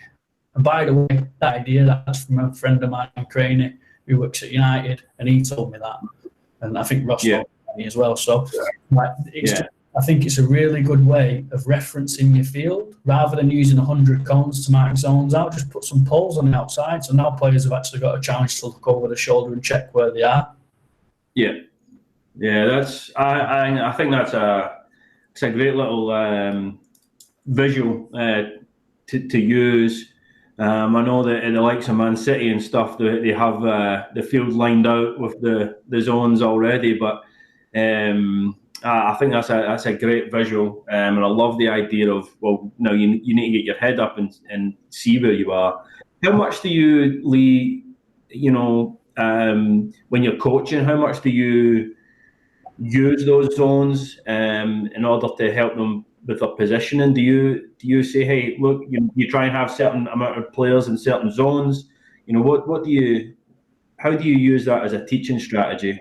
And by the way, that idea, that's from a friend of mine, Craney, who works at United, and he told me that. And I think Ross told me as well. So I think it's a really good way of referencing your field. Rather than using 100 cones to mark zones out, just put some poles on the outside. So now players have actually got a chance to look over the shoulder and check where they are. Yeah. Yeah, that's. I think that's it's a great little visual to use. I know that in the likes of Man City and stuff, they have the field lined out with the zones already. But I think that's a great visual, and I love the idea of, well, no, you need to get your head up and see where you are. How much do you, Lee, you know, when you're coaching, how much do you use those zones in order to help them with their positioning? Do you say, hey, look, you try and have certain amount of players in certain zones? You know, how do you use that as a teaching strategy?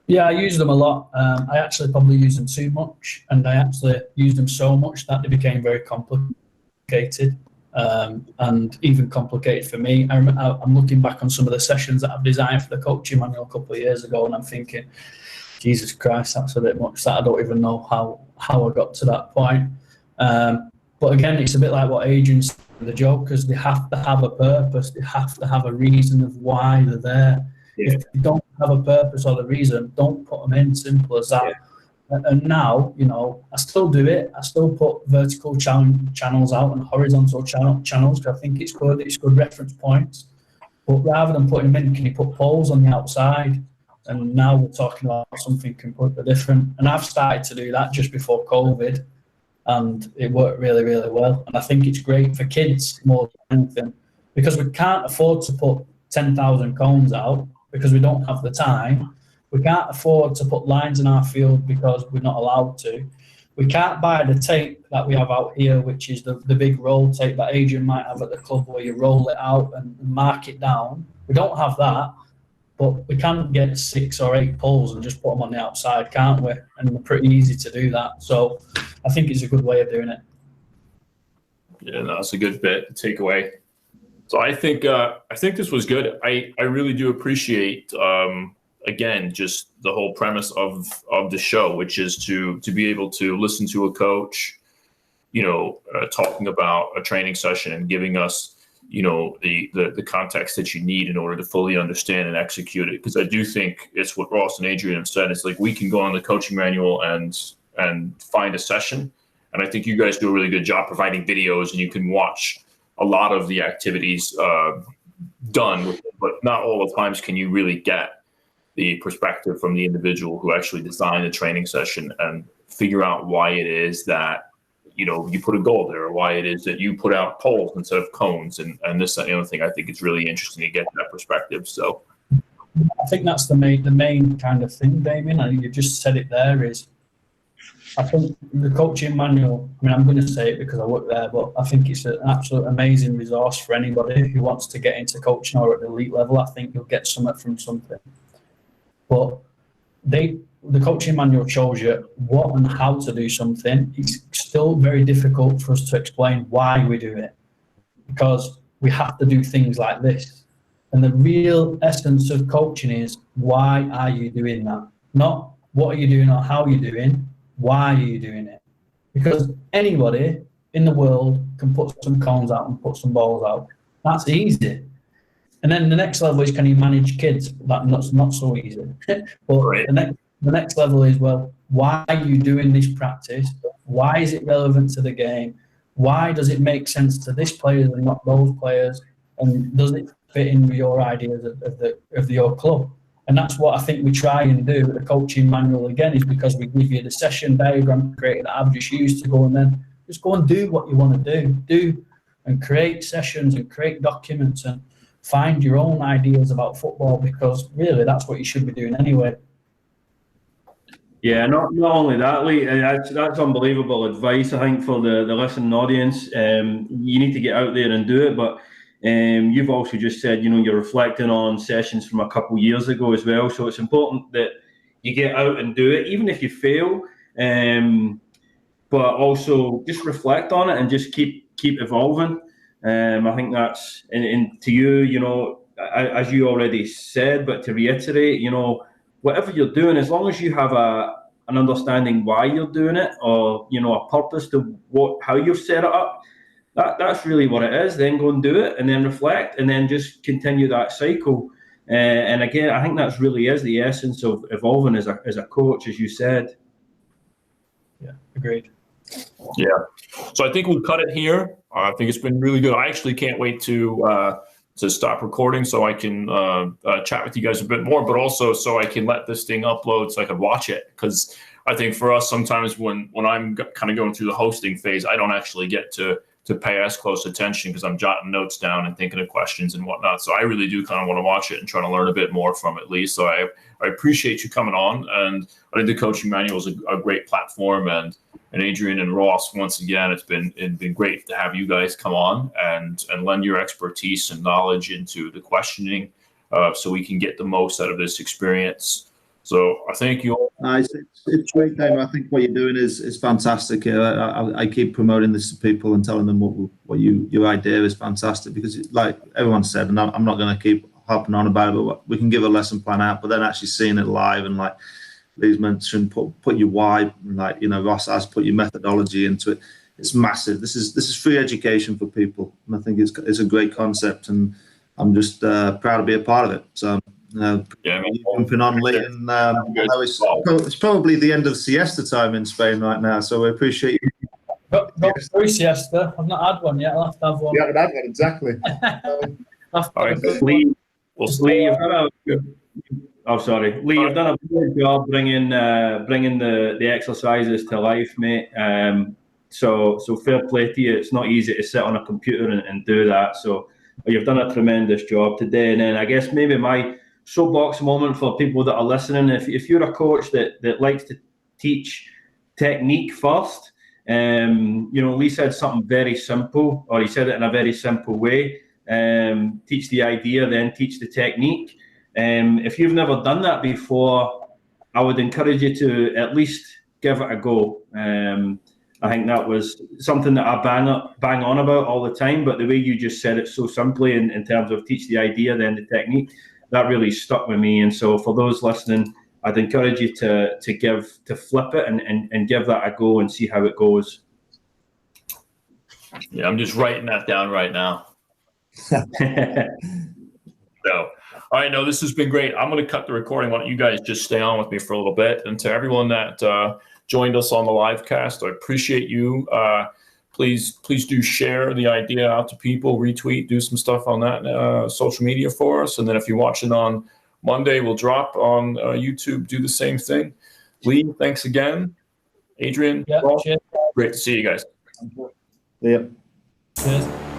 Yeah, I use them a lot. I actually probably use them too much, and I actually used them so much that they became very complicated, and even complicated for me. I'm looking back on some of the sessions that I've designed for the coaching manual a couple of years ago, and I'm thinking, Jesus Christ, that's a bit much. That I don't even know how I got to that point. But again, it's a bit like what agents do the job, because they have to have a purpose. They have to have a reason of why they're there. Yeah. If they don't have a purpose or the reason, don't put them in. Simple as that. Yeah. And now, you know, I still do it. I still put vertical channels out and horizontal channels because I think it's good. It's good reference points. But rather than putting them in, can you put poles on the outside? And now we're talking about something completely different. And I've started to do that just before COVID, and it worked really, really well. And I think it's great for kids more than anything, because we can't afford to put 10,000 cones out because we don't have the time. We can't afford to put lines in our field because we're not allowed to. We can't buy the tape that we have out here, which is the big roll tape that Adrian might have at the club where you roll it out and mark it down. We don't have that. But we can get 6 or 8 poles and just put them on the outside, can't we? And they're pretty easy to do that. So I think it's a good way of doing it. Yeah, no, that's a good bit to take away. So I think this was good. I really do appreciate again just the whole premise of the show, which is to be able to listen to a coach, you know, talking about a training session and giving us, you know, the context that you need in order to fully understand and execute it. Because I do think it's what Ross and Adrian have said. It's like we can go on the coaching manual and find a session. And I think you guys do a really good job providing videos, and you can watch a lot of the activities done, but not all the times can you really get the perspective from the individual who actually designed the training session and figure out why it is that, you know, you put a goal there, or why it is that you put out poles instead of cones, and this and the other thing. I think it's really interesting to get that perspective. So I think that's the main kind of thing, Damien. And you just said it there. Is I think the coaching manual, I mean, I'm going to say it because I work there, but I think it's an absolute amazing resource for anybody who wants to get into coaching or at the elite level. I think you'll get something from something. But the coaching manual shows you what and how to do something. It's still very difficult for us to explain why we do it, because we have to do things like this. And the real essence of coaching is, why are you doing that? Not what are you doing or how you're doing. why are you doing it? Because anybody in the world can put some cones out and put some balls out. That's easy. And then the next level is, can you manage kids? That's not so easy. But Right. the next level is, well, why are you doing this practice? Why is it relevant to the game? Why does it make sense to this player and not those players? And does it fit in with your ideas of your club? And that's what I think we try and do with the coaching manual again, is because we give you the session diagram created that I've just used to go and then just go and do what you want to do and create sessions and create documents and find your own ideas about football, because really that's what you should be doing anyway. Yeah, not only that, Lee, that's unbelievable advice, I think, for the listening audience. You need to get out there and do it, but you've also just said, you're reflecting on sessions from a couple of years ago as well, so it's important that you get out and do it, even if you fail, but also just reflect on it and just keep evolving. I think that's, and to you, as you already said, but to reiterate, whatever you're doing, as long as you have an understanding why you're doing it, or a purpose to how you've set it up, that's really what it is. Then go and do it, and then reflect, and then just continue that cycle. And again, I think that's really is the essence of evolving as a coach, as you said. Yeah, agreed. Yeah. So I think we'll cut it here. I think it's been really good. I actually can't wait to stop recording so I can chat with you guys a bit more, but also so I can let this thing upload so I can watch it. Because I think for us, sometimes when I'm kind of going through the hosting phase, I don't actually get to pay as close attention because I'm jotting notes down and thinking of questions and whatnot. So I really do kind of want to watch it and try to learn a bit more from it, Lee. So I appreciate you coming on, and I think the coaching manual is a great platform. And Adrian and Ross, once again, it's been great to have you guys come on and lend your expertise and knowledge into the questioning, so we can get the most out of this experience. So I thank you all. It's great, Damien. I think what you're doing is fantastic. I keep promoting this to people and telling them what your idea is fantastic, because, like everyone said, and I'm not going to keep harping on about it, but we can give a lesson plan out, but then actually seeing it live, and like Lee's mentioned, put your why, like Ross has put your methodology into it. It's massive. This is free education for people, and I think it's a great concept, and I'm just proud to be a part of it. So. Jumping on late, and I know it's probably the end of siesta time in Spain right now, so we appreciate you. Got through siesta. I've not had one yet. I'll have to have one. You haven't had one, exactly. All right, Lee, you've done Lee, you've done a good job bringing the exercises to life, mate. So fair play to you. It's not easy to sit on a computer and do that. So you've done a tremendous job today. And then I guess maybe my soapbox moment for people that are listening: if you're a coach that likes to teach technique first, Lee said something very simple, or he said it in a very simple way. Teach the idea, then teach the technique. If you've never done that before, I would encourage you to at least give it a go. I think that was something that I bang on about all the time, but the way you just said it so simply in terms of teach the idea, then the technique, that really stuck with me. And so for those listening, I'd encourage you to flip it and give that a go and see how it goes. Yeah, I'm just writing that down right now. So, all right, no, this has been great. I'm going to cut the recording. Why don't you guys just stay on with me for a little bit? And to everyone that joined us on the live cast, I appreciate you. Please do share the idea out to people, retweet, do some stuff on that social media for us. And then if you're watching on Monday, we'll drop on YouTube, do the same thing. Lee, thanks again. Adrian, Yeah, cheers. Great to see you guys. Yeah. Cheers.